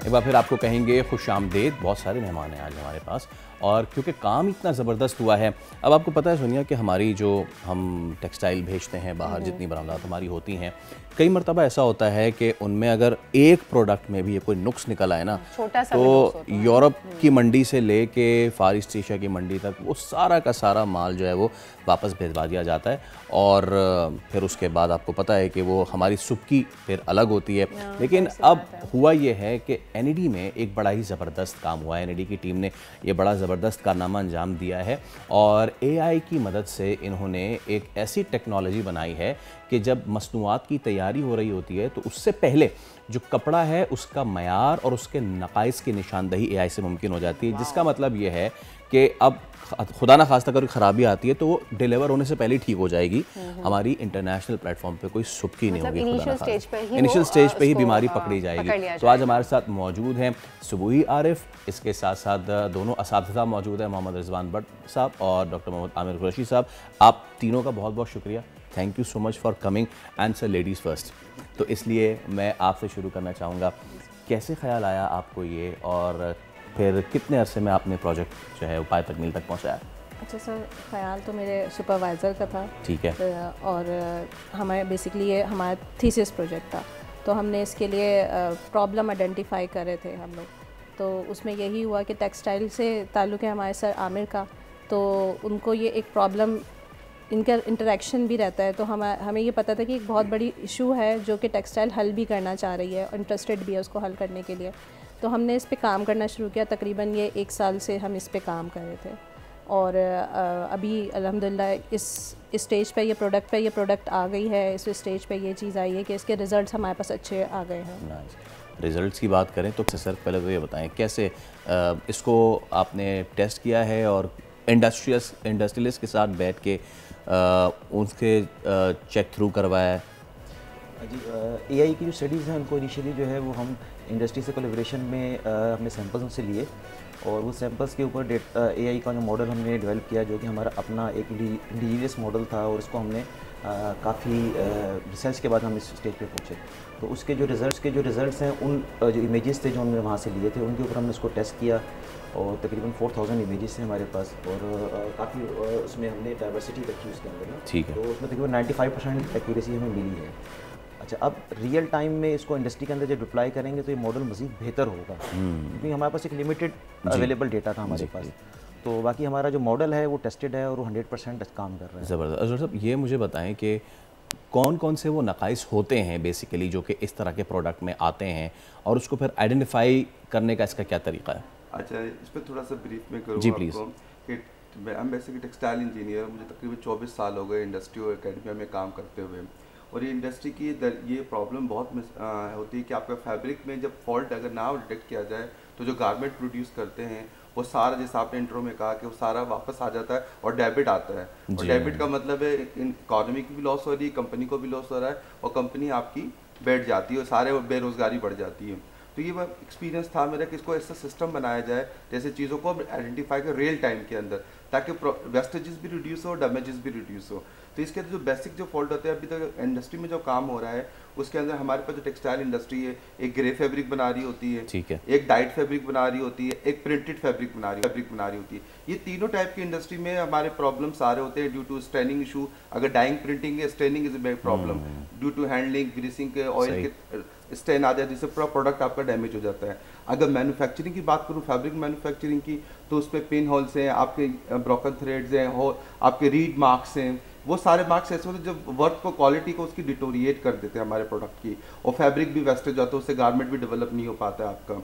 Speaker 1: एक बार फिर आपको कहेंगे खुश आमदेद। बहुत सारे मेहमान हैं आज हमारे पास, और क्योंकि काम इतना ज़बरदस्त हुआ है। अब आपको पता है सोनिया कि हमारी जो हम टेक्सटाइल भेजते हैं बाहर, जितनी बरामदात हमारी होती हैं, कई मरतबा ऐसा होता है कि उनमें अगर एक प्रोडक्ट में भी कोई नुक्स निकल आए ना, तो यूरोप की मंडी से लेके फार ईस्ट एशिया की मंडी तक वो सारा का सारा माल जो है वो वापस भिजवा दिया जाता है। और फिर उसके बाद आपको पता है कि वो हमारी सुबकी फिर अलग होती है। लेकिन अब हुआ ये है कि NED में एक बड़ा ही ज़बरदस्त काम हुआ है। NED की टीम ने ये बड़ा ज़बरदस्त कारनामा अंजाम दिया है, और AI की मदद से इन्होंने एक ऐसी टेक्नोलॉजी बनाई है कि जब मसनूआत की तैयारी हो रही होती है तो उससे पहले जो कपड़ा है उसका मयार और उसके नकाइस की निशानदही AI से मुमकिन हो जाती है। जिसका मतलब ये है कि अब खुदा ना खास्ता अगर खराबी आती है तो वो डिलीवर होने से पहले ही ठीक हो जाएगी। हमारी इंटरनेशनल प्लेटफॉर्म पे कोई सुबकी नहीं होगी, इनिशियल स्टेज पे ही बीमारी पकड़ी जाएगी। तो आज हमारे साथ मौजूद हैं सुबुही आरिफ, इसके साथ साथ दोनों असातिज़ा मौजूद हैं, मोहम्मद रिजवान भट्ट साहब और डॉक्टर मोहम्मद आमिर कुरैशी साहब। आप तीनों का बहुत बहुत शुक्रिया, thank you so much for coming. And sir ladies first, तो इसलिए मैं आपसे शुरू करना चाहूँगा, कैसे ख्याल आया आपको ये, और फिर कितने अरसे में आपने प्रोजेक्ट जो है उपाय तकमील तक पहुंचाया?
Speaker 8: अच्छा सर, ख्याल तो मेरे सुपरवाइज़र का था।
Speaker 1: ठीक है।
Speaker 8: और हमारे बेसिकली ये हमारा थीसिस प्रोजेक्ट था, तो हमने इसके लिए प्रॉब्लम आइडेंटिफाई करे थे हम लोग। तो उसमें यही हुआ कि टेक्सटाइल से ताल्लुक़ है हमारे सर आमिर का, तो उनको ये एक प्रॉब्लम, इनका इंटरेक्शन भी रहता है। तो हमें ये पता था कि एक बहुत बड़ी इशू है जो कि टेक्सटाइल हल भी करना चाह रही है, इंटरेस्टेड भी है उसको हल करने के लिए। तो हमने इस पे काम करना शुरू किया। तकरीबन ये 1 साल से हम इस पे काम कर रहे थे, और अभी अल्हम्दुलिल्लाह इस स्टेज पे ये प्रोडक्ट आ गई है। इस स्टेज पे ये चीज़ आई है कि इसके रिज़ल्ट्स हमारे पास अच्छे आ गए हैं।
Speaker 1: रिज़ल्ट्स की बात करें तो सर पहले तो ये बताएं कैसे इसको आपने टेस्ट किया है, और इंडस्ट्रियलिस्ट के साथ बैठ के उनके चेक थ्रू करवाया है?
Speaker 9: जी, AI की जो स्टडीज़ हैं उनको इनिशियली जो है वो हम इंडस्ट्री से कोलैबोरेशन में हमने सैंपल्स उनसे लिए, और वो सैंपल्स के ऊपर AI का जो मॉडल हमने डेवलप किया, जो कि हमारा अपना एक इंडिजीनियस मॉडल था, और उसको हमने काफ़ी रिसर्च के बाद हम इस स्टेज पे पहुँचे। तो उसके जो रिज़ल्ट्स हैं, उन जो इमेजेस थे जो हमने वहाँ से लिए थे, उनके ऊपर हमने उसको टेस्ट किया और तकरीबन 4000 इमेजेस थे हमारे पास और काफ़ी उसमें हमने डाइवर्सिटी रखी उसके अंदर ना।
Speaker 1: ठीक है।
Speaker 9: तो उसमें तकरीबन 95% एक्यूरेसी हमें मिली है। अच्छा, अब रियल टाइम में इसको इंडस्ट्री के अंदर जब डिप्लॉय करेंगे तो ये मॉडल मज़ीद बेहतर होगा, क्योंकि हमारे पास एक लिमिटेड अवेलेबल डेटा था हमारे पास। तो बाकी हमारा जो मॉडल है वो टेस्टेड है और वो 100% काम कर रहा है।
Speaker 1: ज़बरदस्त। अजहर साहब, ये मुझे बताएं कि कौन कौन से वो नकाइस होते हैं बेसिकली जो कि इस तरह के प्रोडक्ट में आते हैं और उसको फिर आइडेंटिफाई करने का इसका क्या तरीका है?
Speaker 10: अच्छा, इस पर थोड़ा सा ब्रीफ में करूँ
Speaker 1: जी प्लीज़।
Speaker 10: कि मैं बेसिकली टेक्सटाइल इंजीनियर, मुझे तकरीबन 24 साल हो गए इंडस्ट्री और एकेडमिया में काम करते हुए। और ये इंडस्ट्री की ये प्रॉब्लम बहुत होती है कि आपका फैब्रिक में जब फॉल्ट अगर ना डिटेक्ट किया जाए तो जो गारमेंट प्रोड्यूस करते हैं वो सारा, जैसे आपने इंट्रो में कहा कि वो सारा वापस आ जाता है और डेबिट आता है। और डेबिट का मतलब है इकोनॉमी की भी लॉस हो रही है, कंपनी को भी लॉस हो रहा है और कंपनी आपकी बैठ जाती है और सारे बेरोजगारी बढ़ जाती है। तो ये एक्सपीरियंस था मेरा कि इसको ऐसा सिस्टम बनाया जाए जैसे चीज़ों को आइडेंटिफाई कर रियल टाइम के अंदर, ताकि वेस्टेजेस भी रिड्यूस हो, डैमेजेस भी रिड्यूस हो। तो इसके जो बेसिक जो फॉल्ट होते हैं अभी तक इंडस्ट्री में जो काम हो रहा है उसके अंदर हमारे पास जो टेक्सटाइल इंडस्ट्री है, एक ग्रे फैब्रिक बना रही होती है,
Speaker 1: ठीक है,
Speaker 10: एक डाइट फैब्रिक बना रही होती है, एक प्रिंटेड फैब्रिक बना रही होती है। ये तीनों टाइप की इंडस्ट्री में हमारे प्रॉब्लम्स आ रहे होते हैं ड्यू टू स्ट्रेनिंग इशू। अगर डाइंग प्रिंटिंग है, straining is a big problem due to handling, greasing के, ऑयल के स्टेन आ जाए जिससे पूरा प्रोडक्ट आपका डैमेज हो जाता है। अगर मैन्युफैक्चरिंग की बात करूँ, फैब्रिक मैन्युफैक्चरिंग की, तो उसमें पिन होल्स हैं, आपके ब्रोकन थ्रेड्स हैं, आपके रीड मार्क्स हैं, वो सारे मार्क्स ऐसे होते हैं जो वर्क को, क्वालिटी को उसकी डिटोरिएट कर देते हैं हमारे प्रोडक्ट की, और फैब्रिक भी वेस्टेज जाता है, उससे गारमेंट भी डेवलप नहीं हो पाता है आपका।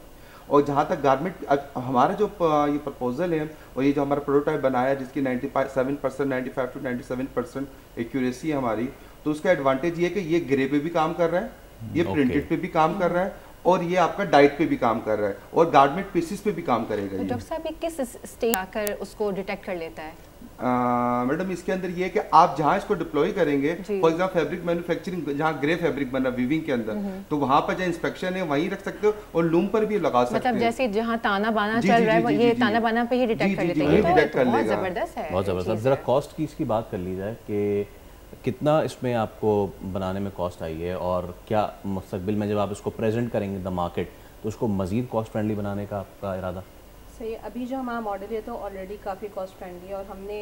Speaker 10: और जहाँ तक गारमेंट, हमारा जो ये प्रपोजल है और ये जो हमारा प्रोटोटाइप बनाया है जिसकी 95 to 97% एक्यूरेसी है हमारी, तो उसका एडवांटेज ये है कि ये ग्रे पे भी काम कर रहा है, ये प्रिंटेड पे भी काम कर रहा है और ये आपका डाइट पे भी काम कर रहा है और गारमेंट पीसेस पे भी काम करेगा।
Speaker 2: तो डॉक्टर साहब, ये किस स्टेज आकर उसको डिटेक्ट कर लेता है?
Speaker 10: मैडम, इसके अंदर ये है कि आप जहाँ इसको डिप्लॉय करेंगे, फॉर एग्जाम्पल फैब्रिक मैन्युफैक्चरिंग, जहाँ ग्रे फैब्रिक बन रहा है वीविंग के अंदर, तो वहाँ पर जो इंस्पेक्शन है वहीं रख सकते हो और लूम पर भी लगा सकते हो।
Speaker 2: मतलब जैसे जहाँ ताना बाना चल रहा है, ये ताना बाना पे ही डिटेक्ट कर लेते हैं। तो बहुत जबरदस्त है,
Speaker 1: बहुत जबरदस्त। जरा कॉस्ट की इसकी बात कर ली जाए कि कितना इसमें आपको बनाने में कॉस्ट आई है और क्या मुस्तकबिल में जब आप इसको प्रेजेंट करेंगे द मार्केट तो उसको मज़ीद कॉस्ट फ्रेंडली बनाने का आपका इरादा?
Speaker 8: सही, अभी जो हमारा मॉडल है तो ऑलरेडी काफ़ी कॉस्ट फ्रेंडली है और हमने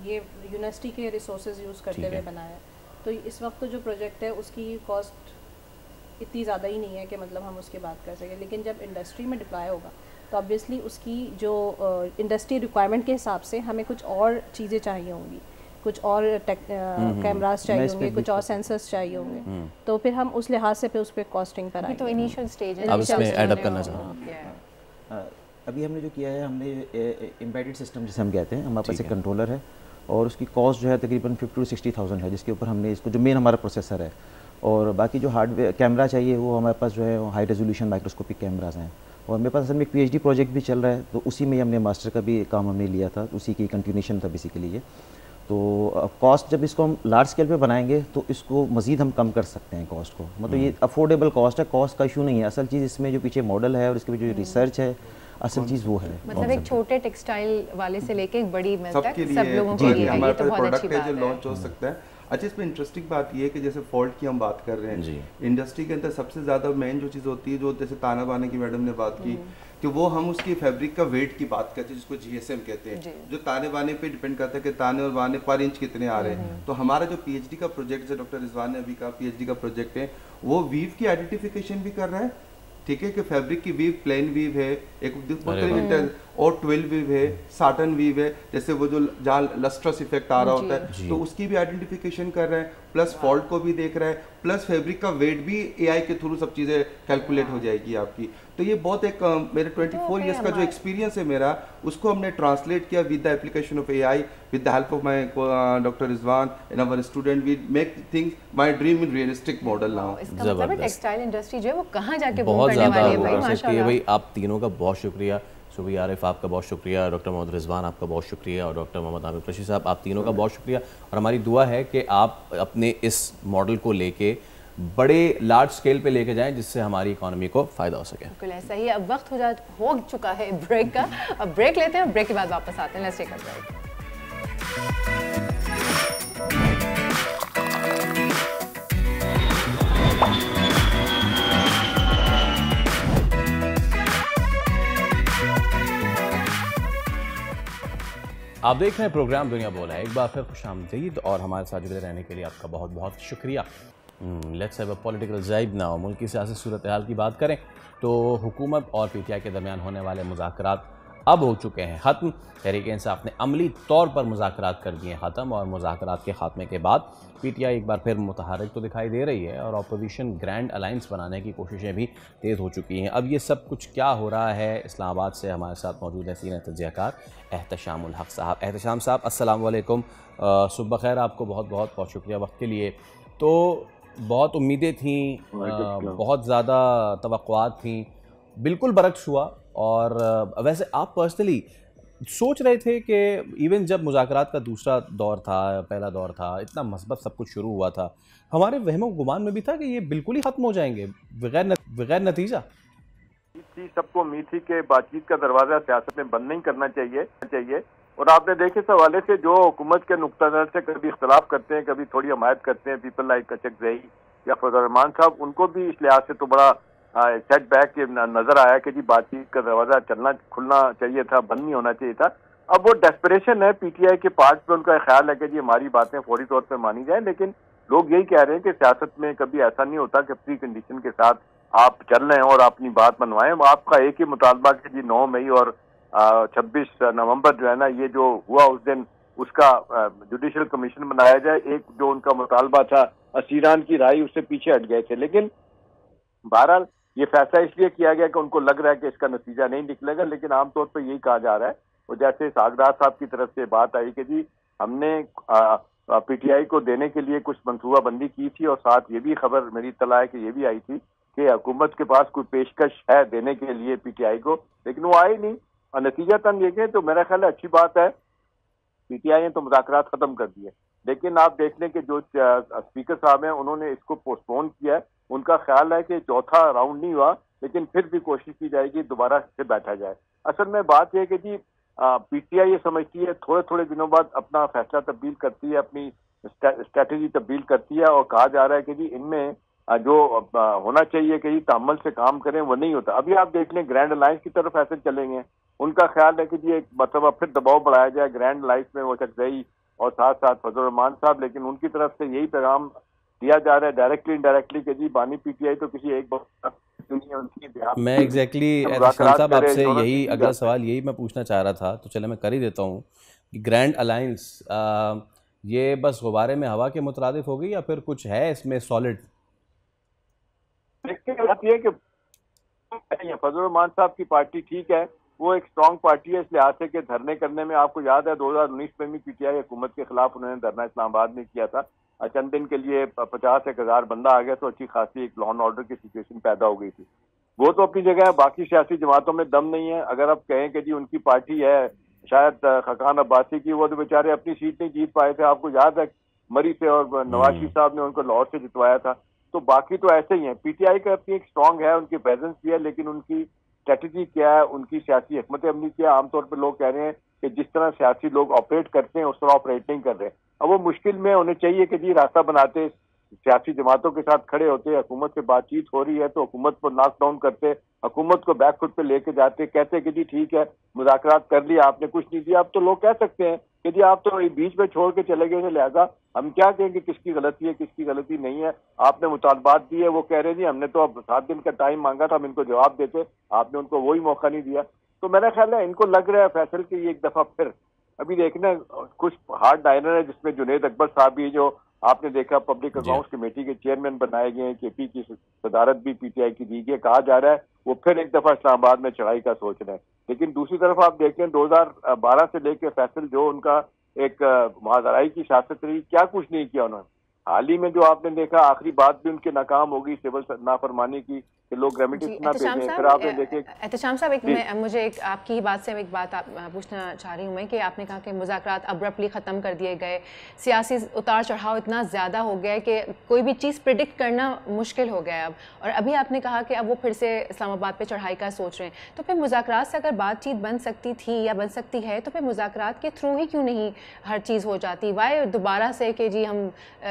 Speaker 8: ये यूनिवर्सिटी के रिसोर्सेज यूज़ करते हुए बनाया। तो इस वक्त जो प्रोजेक्ट है उसकी कॉस्ट इतनी ज़्यादा ही नहीं है कि मतलब हम उसकी बात कर सकें, लेकिन जब इंडस्ट्री में डिप्लॉय होगा तो ऑब्वियसली उसकी जो इंडस्ट्री रिक्वायरमेंट के हिसाब से हमें कुछ और चीज़ें चाहिए होंगी, कुछ और कैमरास चाहिए होंगे, कुछ और सेंसर्स चाहिए होंगे, तो फिर हम उस लिहाज से फिर उस पर कॉस्टिंग पर आएंगे।
Speaker 2: तो इनिशियल स्टेज है,
Speaker 1: अब इसमें ऐड अप करना चाहूँ।
Speaker 9: अभी हमने जो किया है, हमने एम्बेडेड सिस्टम जिसे हम कहते हैं, हमारे पास एक कंट्रोलर है और उसकी कॉस्ट जो है तकरीबन 50 to 60,000 है, जिसके ऊपर हमने इसको, जो मेन हमारा प्रोसेसर है, और बाकी जो हार्डवेयर कैमरा चाहिए वो हमारे पास जो है हाई रेजोल्यूशन माइक्रोस्कोपिक कैमराज हैं। और मेरे पास असल में एक PhD प्रोजेक्ट भी चल रहा है, तो उसी में हमने मास्टर का भी काम हमने लिया था, उसी की कंटिन्यूशन था बेसिकली ये। तो कॉस्ट जब इसको हम लार्ज स्केल पे बनाएंगे तो इसको मज़ीद हम कम कर सकते हैं कॉस्ट को, मतलब ये अफोर्डेबल कॉस्ट है, कॉस्ट का इशू नहीं है। असल चीज़ इसमें जो पीछे मॉडल है और इसके पीछे जो रिसर्च है, असल चीज़ वो है।
Speaker 2: मतलब एक छोटे टेक्सटाइल वाले से लेके एक बड़ी मिल तक सब लोगों
Speaker 10: के लिए
Speaker 2: हमारे पास प्रोडक्ट
Speaker 10: है जो लॉन्च हो सकता है। अच्छा, इसमें इंटरेस्टिंग बात ये है कि जैसे फॉल्ट की हम बात कर रहे हैं, इंडस्ट्री के अंदर सबसे ज़्यादा मेन जो चीज़ होती है, जो जैसे ताना बाना की मैडम ने बात की, कि वो हम उसकी फैब्रिक का वेट की बात करते हैं जिसको GSM कहते हैं, जो ताने बाने पे डिपेंड करता है कि ताने और बाने पर इंच कितने आ रहे हैं। तो हमारा जो PhD का प्रोजेक्ट है, डॉक्टर रिजवान ने अभी कहा PhD का प्रोजेक्ट है, वो वीव की आइडेंटिफिकेशन भी कर रहा है, ठीक है, कि फैब्रिक की वीव प्लेन वीव है, एक और 12 वीव है, साटन वीव है, जैसे वो जो जहाँ लस्ट्रस इफेक्ट आ रहा होता है तो उसकी भी आइडेंटिफिकेशन कर रहा है, प्लस फॉल्ट को भी देख रहा है, प्लस फैब्रिक का वेट भी AI के थ्रू सब चीज़ें कैलकुलेट हो जाएगी आपकी। तो ये बहुत एक मेरे 24 ईयर्स का जो एक्सपीरियंस है मेरा, उसको हमने ट्रांसलेट किया with the application of AI, with the help of my doctor Rizwan and our student, we make things my dream in realistic model now.
Speaker 2: जबरदस्त। टेक्सटाइल इंडस्ट्री जो है वो कहाँ जाके
Speaker 1: बहुत
Speaker 2: करने वाली है
Speaker 1: भाई,
Speaker 2: माशाल्लाह।
Speaker 1: भाई आप तीनों का बहुत शुक्रिया। सुबह आरिफ आपका बहुत शुक्रिया, डॉक्टर मोहम्मद रिजवान आपका बहुत शुक्रिया और डॉक्टर मोहम्मद आमिर कुरैशी साहब, आप तीनों का बहुत शुक्रिया। और हमारी दुआ है कि आप अपने इस मॉडल को लेके बड़े लार्ज स्केल पे लेके जाएं जिससे हमारी इकोनॉमी को फ़ायदा हो सके।
Speaker 2: बिल्कुल ऐसा ही। अब वक्त हो चुका है ब्रेक का, अब ब्रेक लेते हैं, ब्रेक के बाद वापस आते हैं। Let's take a break.
Speaker 1: आप देख रहे हैं प्रोग्राम दुनिया बोला है। एक बार फिर खुशामदीद और हमारे साथ जुड़े रहने के लिए आपका बहुत बहुत शुक्रिया। लेट्स हैव अ पॉलिटिकल जाइब नाउ। मुल्क की सियासी सूरत हाल की बात करें तो हुकूमत और पीटीआई के दरमियान होने वाले मुज़ाकरात अब हो चुके हैं ख़त्म। तहरीक इंसाफ ने अमली तौर पर मुज़ाकरात कर दिए ख़त्म और मुज़ाकरात के ख़ात्मे के बाद पीटीआई एक बार फिर मुतहर्रिक तो दिखाई दे रही है और अपोजिशन ग्रैंड अलायंस बनाने की कोशिशें भी तेज़ हो चुकी हैं। अब ये सब कुछ क्या हो रहा है, इस्लामाबाद से हमारे साथ मौजूद है सीनियर तज्ज़ियाकार एहतशामुल हक साहब। एहतशाम साहब अस्सलाम वालेकुम, सुबह खैर, आपको बहुत बहुत बहुत शुक्रिया वक्त के लिए। तो बहुत उम्मीदें थी, बहुत ज़्यादा तवक्कुआत थी, बिल्कुल बरक्स हुआ। और वैसे आप पर्सनली सोच रहे थे कि इवन जब मुज़ाकरात का दूसरा दौर था, पहला दौर था, इतना मस्बत सब कुछ शुरू हुआ था, हमारे वहमो गुमान में भी था कि ये बिल्कुल ही ख़त्म हो जाएंगे बगैर नतीजा?
Speaker 5: सबको उम्मीद थी कि बातचीत का दरवाज़ा सियासत में बंद नहीं करना चाहिए। और आपने देखे इस हवाले से जो हुकूमत के नुक्ता नज़र से कभी इख्तलाफ करते हैं, कभी थोड़ी हमायत करते हैं, पीपल लाइक अचकज़ई या फजल रहमान साहब, उनको भी इस लिहाज से तो बड़ा सेट बैक नजर आया कि जी बातचीत का दरवाजा खुलना चाहिए था, बंद नहीं होना चाहिए था। अब वो डेस्परेशन है पीटीआई के पार्ट पे, उनका ख्याल है कि जी हमारी बातें फौरी तौर पे मानी जाए। लेकिन लोग यही कह रहे हैं कि सियासत में कभी ऐसा नहीं होता कि प्री कंडीशन के साथ आप चल रहे हैं और अपनी बात मनवाएं। आपका एक ही मुतालबा कि जी 9 मई और 26 नवंबर जो है ना, ये जो हुआ उस दिन उसका जुडिशल कमीशन बनाया जाए। एक जो उनका मुतालबा था असीरान की राय, उससे पीछे हट गए थे। लेकिन बहरहाल ये फैसला इसलिए किया गया कि उनको लग रहा है कि इसका नतीजा नहीं निकलेगा। लेकिन आमतौर पर यही कहा जा रहा है, और जैसे सागराज साहब की तरफ से बात आई कि जी हमने पीटीआई को देने के लिए कुछ मनसूबाबंदी की थी, और साथ ये भी खबर मेरी इत्तला है कि ये भी आई थी कि हुकूमत के पास कोई पेशकश है देने के लिए पीटीआई को, लेकिन वो आई नहीं। और नतीजतन देखें तो मेरा ख्याल है अच्छी बात है, पीटीआई ने तो मुज़ाकरात खत्म कर दिए। लेकिन आप देख लें कि जो स्पीकर साहब हैं उन्होंने इसको पोस्टपोन किया है। उनका ख्याल है कि चौथा राउंड नहीं हुआ, लेकिन फिर भी कोशिश की जाएगी दोबारा से बैठा जाए। असल में बात यह है कि जी पीटीआई ये समझती है थोड़े थोड़े दिनों बाद अपना फैसला तब्दील करती है, अपनी स्ट्रैटेजी तब्दील करती है, और कहा जा रहा है कि जी इनमें जो होना चाहिए कि तामल से काम करें वो नहीं होता। अभी आप देख लें ग्रैंड अलायंस की तरफ ऐसे चलेंगे, उनका ख्याल है कि जी एक मतलब फिर दबाव बढ़ाया जाए ग्रैंड अलायंस में, वो अचकज़ई और साथ साथ फजल रहमान साहब। लेकिन उनकी तरफ से यही पैगाम दिया जा रहा है डायरेक्टली इनडायरेक्टली कि जी बानी पीटीआई तो किसी एक
Speaker 1: मैं एग्जैक्टली साहब आपसे यही अगला सवाल यही मैं पूछना चाह रहा था, तो चले मैं कर ही देता हूँ कि ग्रैंड अलायंस ये बस गुब्बारे में हवा के मुतरादिफ हो गई या फिर कुछ है इसमें सॉलिड?
Speaker 5: देखिए बात यह कि फजल रहमान साहब की पार्टी ठीक है, वो एक स्ट्रॉन्ग पार्टी है इस लिहाज से कि धरने करने में, आपको याद है 2019 में भी पीटीआई हुकूमत के खिलाफ उन्होंने धरना इस्लामाबाद में किया था। चंद दिन के लिए 50-1000 बंदा आ गया तो अच्छी खासी एक लॉ एंड ऑर्डर की सिचुएशन पैदा हो गई थी। वो तो अपनी जगह है, बाकी सियासी जमातों में दम नहीं है। अगर आप कहें कि जी उनकी पार्टी है शायद खकान अब्बासी की, वो तो बेचारे अपनी सीट नहीं जीत पाए थे, आपको याद है मरी से, और नवाज शरीफ साहब ने उनको लाहौर से जितवाया था। तो बाकी तो ऐसे ही है। पीटीआई का अपनी एक स्ट्रॉन्ग है, उनकी प्रेजेंस भी है, लेकिन उनकी स्ट्रेटजी क्या है, उनकी सियासी हिकमत अमली क्या है, आमतौर पर लोग कह रहे हैं कि जिस तरह सियासी लोग ऑपरेट करते हैं उस तरह ऑपरेट नहीं कर रहे। अब वो मुश्किल में होने चाहिए कि जी रास्ता बनाते, सियासी जमातों के साथ खड़े होते, हुकूमत से बातचीत हो रही है तो हुकूमत को नॉक डाउन करते, हुकूमत को बैक फुट पे लेके जाते, कहते कि जी ठीक है मुज़ाकरात कर लिया, आपने कुछ नहीं दिया। अब तो लोग कह सकते हैं कि जी आप तो बीच में छोड़ के चले गए थे, लिहाजा हम क्या कहेंगे किसकी गलती है किसकी गलती नहीं है। आपने मुतालबात दिए, वो कह रहे जी हमने तो अब 7 दिन का टाइम मांगा था, हम इनको जवाब देते, आपने उनको वही मौका नहीं दिया। तो मेरा ख्याल है इनको लग रहा है फैसल की एक दफा फिर अभी देखना कुछ हार्ड डायनर है, जिसमें जुनेद अकबर साहब भी जो आपने देखा पब्लिक अकाउंट्स कमेटी के चेयरमैन बनाए गए हैं, केपी की सदारत भी पीटीआई की दी गई, कहा जा रहा है वो फिर एक दफा इस्लामाबाद में चढ़ाई का सोच रहे हैं। लेकिन दूसरी तरफ आप देखें 2012 से लेकर फैसल जो उनका एक महाजराई की सियासत रही, क्या कुछ नहीं किया उन्होंने। हाल ही में जो आपने देखा आखिरी बात भी उनके नाकाम हो गई सिविल नाफरमानी की कि लोग रेमिटेंस ना भेजें। फिर आपने देखे
Speaker 2: एहतशाम साहब, मुझे एक आपकी बात से एक बात पूछना चाह रही हूँ मैं कि आपने कहा कि मुज़ाकरात अब्रप्टली ख़त्म कर दिए गए, सियासी उतार चढ़ाव इतना ज़्यादा हो गया है कि कोई भी चीज़ प्रिडिक्ट करना मुश्किल हो गया है अब, और अभी आपने कहा कि अब वो फिर से इस्लामाबाद पे चढ़ाई का सोच रहे हैं। तो फिर मुज़ाकरात से अगर बातचीत बन सकती थी या बन सकती है तो फिर मुज़ाकरात के थ्रू ही क्यों नहीं हर चीज़ हो जाती? वाई दोबारा से कि जी हम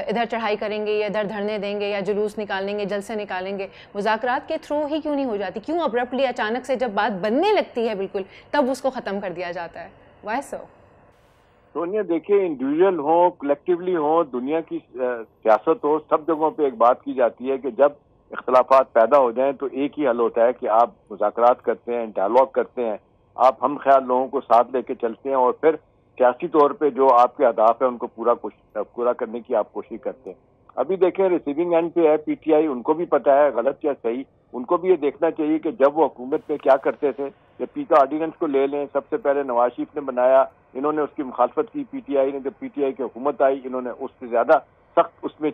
Speaker 2: इधर चढ़ाई करेंगे या इधर धरने देंगे या जुलूस निकालेंगे, जलसे निकालेंगे, मुज़ाकरात के थ्रू ही क्यों नहीं हो जाती? क्यों अब्रप्टली अचानक से जब बात बनने लगती है बिल्कुल तब उसको ख़त्म कर दिया जाता है? वाई सो?
Speaker 5: सोनिया देखिए, इंडिविजुअल हो, कलेक्टिवली हो, दुनिया की सियासत हो, सब जगहों पे एक बात की जाती है कि जब इख्तलाफात पैदा हो जाएं तो एक ही हल होता है कि आप मुज़ाकरात करते हैं, डायलॉग करते हैं, आप हम ख्याल लोगों को साथ लेके चलते हैं और फिर सियासी तौर पे जो आपके अहदाफ है उनको पूरा करने की आप कोशिश करते हैं। अभी देखें, रिसीविंग एंड पे है पीटीआई, उनको भी पता है गलत या सही, उनको भी ये देखना चाहिए कि जब वो हुकूमत में क्या करते थे। जब पीका ऑर्डिनेंस को ले लें, सबसे पहले नवाज शरीफ ने बनाया, इन्होंने उसकी मुखालफत की पीटीआई ने, जब पीटीआई की हुकूमत आई इन्होंने उससे ज्यादा सख्त उसमें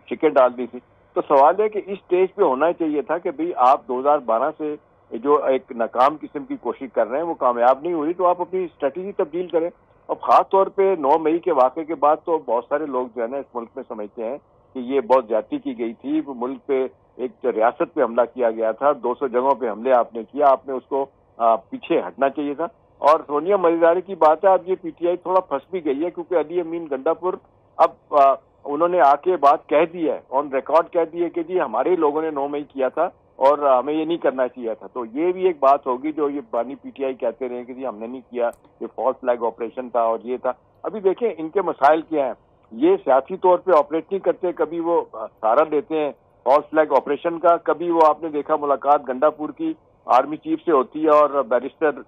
Speaker 5: शिकन डाल दी थी। तो सवाल है कि इस स्टेज पे होना चाहिए था कि भाई आप 2012 से जो एक नाकाम किस्म की कोशिश कर रहे हैं वो कामयाब नहीं हुई, तो आप अपनी स्ट्रेटेजी तब्दील करें। और खास तौर पे 9 मई के वाक़े के बाद तो बहुत सारे लोग जो है ना इस मुल्क में समझते हैं कि ये बहुत ज्यादती की गई थी, वो मुल्क पे एक रियासत पे हमला किया गया था, 200 जगहों पे हमले आपने किया, आपने उसको पीछे हटना चाहिए था। और सोनिया, मजेदारी की बात है, अब ये पीटीआई थोड़ा फंस भी गई है क्योंकि अली अमीन गंडापुर अब उन्होंने आके बात कह दी है, ऑन रिकॉर्ड कह दी है कि जी हमारे लोगों ने 9 मई किया था और हमें ये नहीं करना चाहिए था। तो ये भी एक बात होगी जो ये बानी पीटीआई कहते रहे कि जी हमने नहीं किया, ये फॉल्स फ्लैग ऑपरेशन था और ये था। अभी देखें इनके मसाइल क्या हैं, ये सियासी तौर पे ऑपरेट नहीं करते, कभी वो सहारा देते हैं फॉल्स फ्लैग ऑपरेशन का, कभी वो आपने देखा मुलाकात गंडापुर की आर्मी चीफ से होती है और बैरिस्टर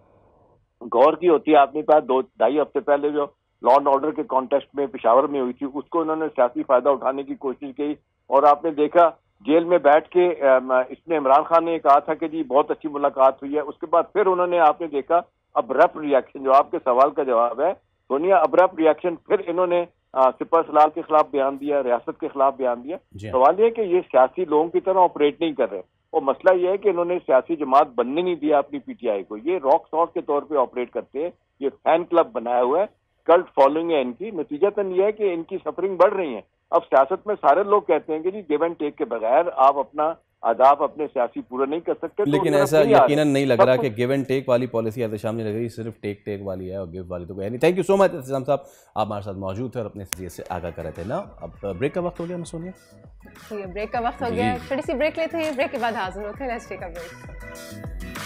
Speaker 5: गौर की होती है, आपने पास 2-2.5 हफ्ते पहले जो लॉ एंड ऑर्डर के कॉन्टेस्ट में पेशावर में हुई थी, उसको उन्होंने सियासी फायदा उठाने की कोशिश की। और आपने देखा जेल में बैठ के इसमें इमरान खान ने कहा था कि जी बहुत अच्छी मुलाकात हुई है, उसके बाद फिर उन्होंने आपने देखा अब्रप्ट रिएक्शन, जो आपके सवाल का जवाब है सोनिया, अब्रप्ट रिएक्शन, फिर इन्होंने सिपह सलाल के खिलाफ बयान दिया, रियासत के खिलाफ बयान दिया। सवाल यह है कि ये सियासी लोगों की तरह ऑपरेट नहीं कर रहे, और मसला यह है कि इन्होंने सियासी जमात बनने नहीं दिया अपनी पीटीआई को, ये रॉक स्टॉक के तौर पे ऑपरेट करते हैं, ये फैन क्लब बनाया हुआ है, कल्ट फॉलोइंग है इनकी। नतीजतन यह है कि इनकी सफरिंग बढ़ रही है। अब सियासत में सारे लोग कहते हैं कि जी गिव एंड टेक के बगैर आप अपना आदाब अपने सियासी पूरा नहीं कर सकते।
Speaker 1: लेकिन ऐसा यकीनन नहीं लग रहा कि गिव एंड टेक वाली पॉलिसी एहतशाम नहीं लग रही, सिर्फ टेक वाली है और गिव वाली तो कोई नहीं। Thank you so much Ehtesham साहब, आप हमारे साथ मौजूद थे और अपने नजरिए से आगाह कर रहे थे ना। अब ब्रेक का वक्त हो गया ना सोनिया?
Speaker 2: ब्रेक का वक्त हो गया, छोटी सी ब्रेक लेते हैं, ब्रेक के बाद हाजिर होते हैं। Let's take a break.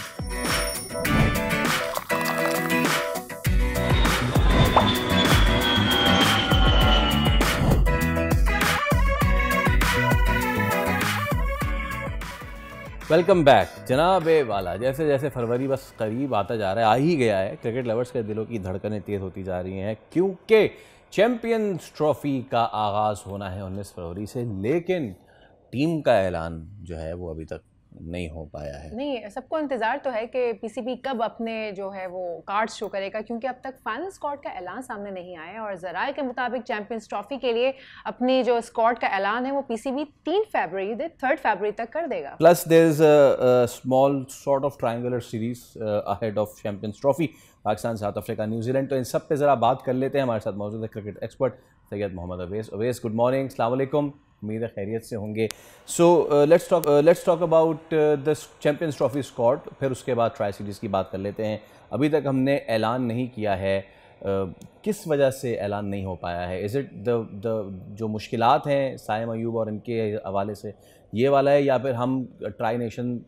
Speaker 1: Welcome back जनाब वाला। जैसे जैसे फरवरी बस करीब आता जा रहा है, आ ही गया है, क्रिकेट लवर्स के दिलों की धड़कनें तेज़ होती जा रही हैं क्योंकि चैंपियंस ट्रॉफी का आगाज़ होना है 19 फरवरी से, लेकिन टीम का ऐलान जो है वो अभी तक नहीं हो पाया है।
Speaker 2: नहीं, सबको इंतज़ार तो है कि पीसीबी कब अपने जो है वो कार्ड शो करेगा, क्योंकि अब तक फाइनल स्क्वाड का ऐलान सामने नहीं आया है और ज़राए के मुताबिक चैंपियंस ट्रॉफी के लिए अपनी जो स्क्वाड का ऐलान है वो पीसीबी 3 फरवरी तक कर देगा।
Speaker 1: Plus there is a small sort of triangular series ahead of Champions Trophy, Pakistan, South Africa, New Zealand. तो इन सब पे ज़रा बात कर लेते हैं। हमारे साथ मौजूद है cricket expert Syed Mohammad Awais. Good morning, अस्सलाम वालेकुम, उम्मीद है खैरियत से होंगे। So let's talk about the Champions Trophy squad, फिर उसके बाद ट्राई सीरीज़ की बात कर लेते हैं। अभी तक हमने ऐलान नहीं किया है, किस वजह से ऐलान नहीं हो पाया है? इज़ इट द जो मुश्किलात हैं साइम अयूब और इनके हवाले से ये वाला है, या फिर हम ट्राई नेशन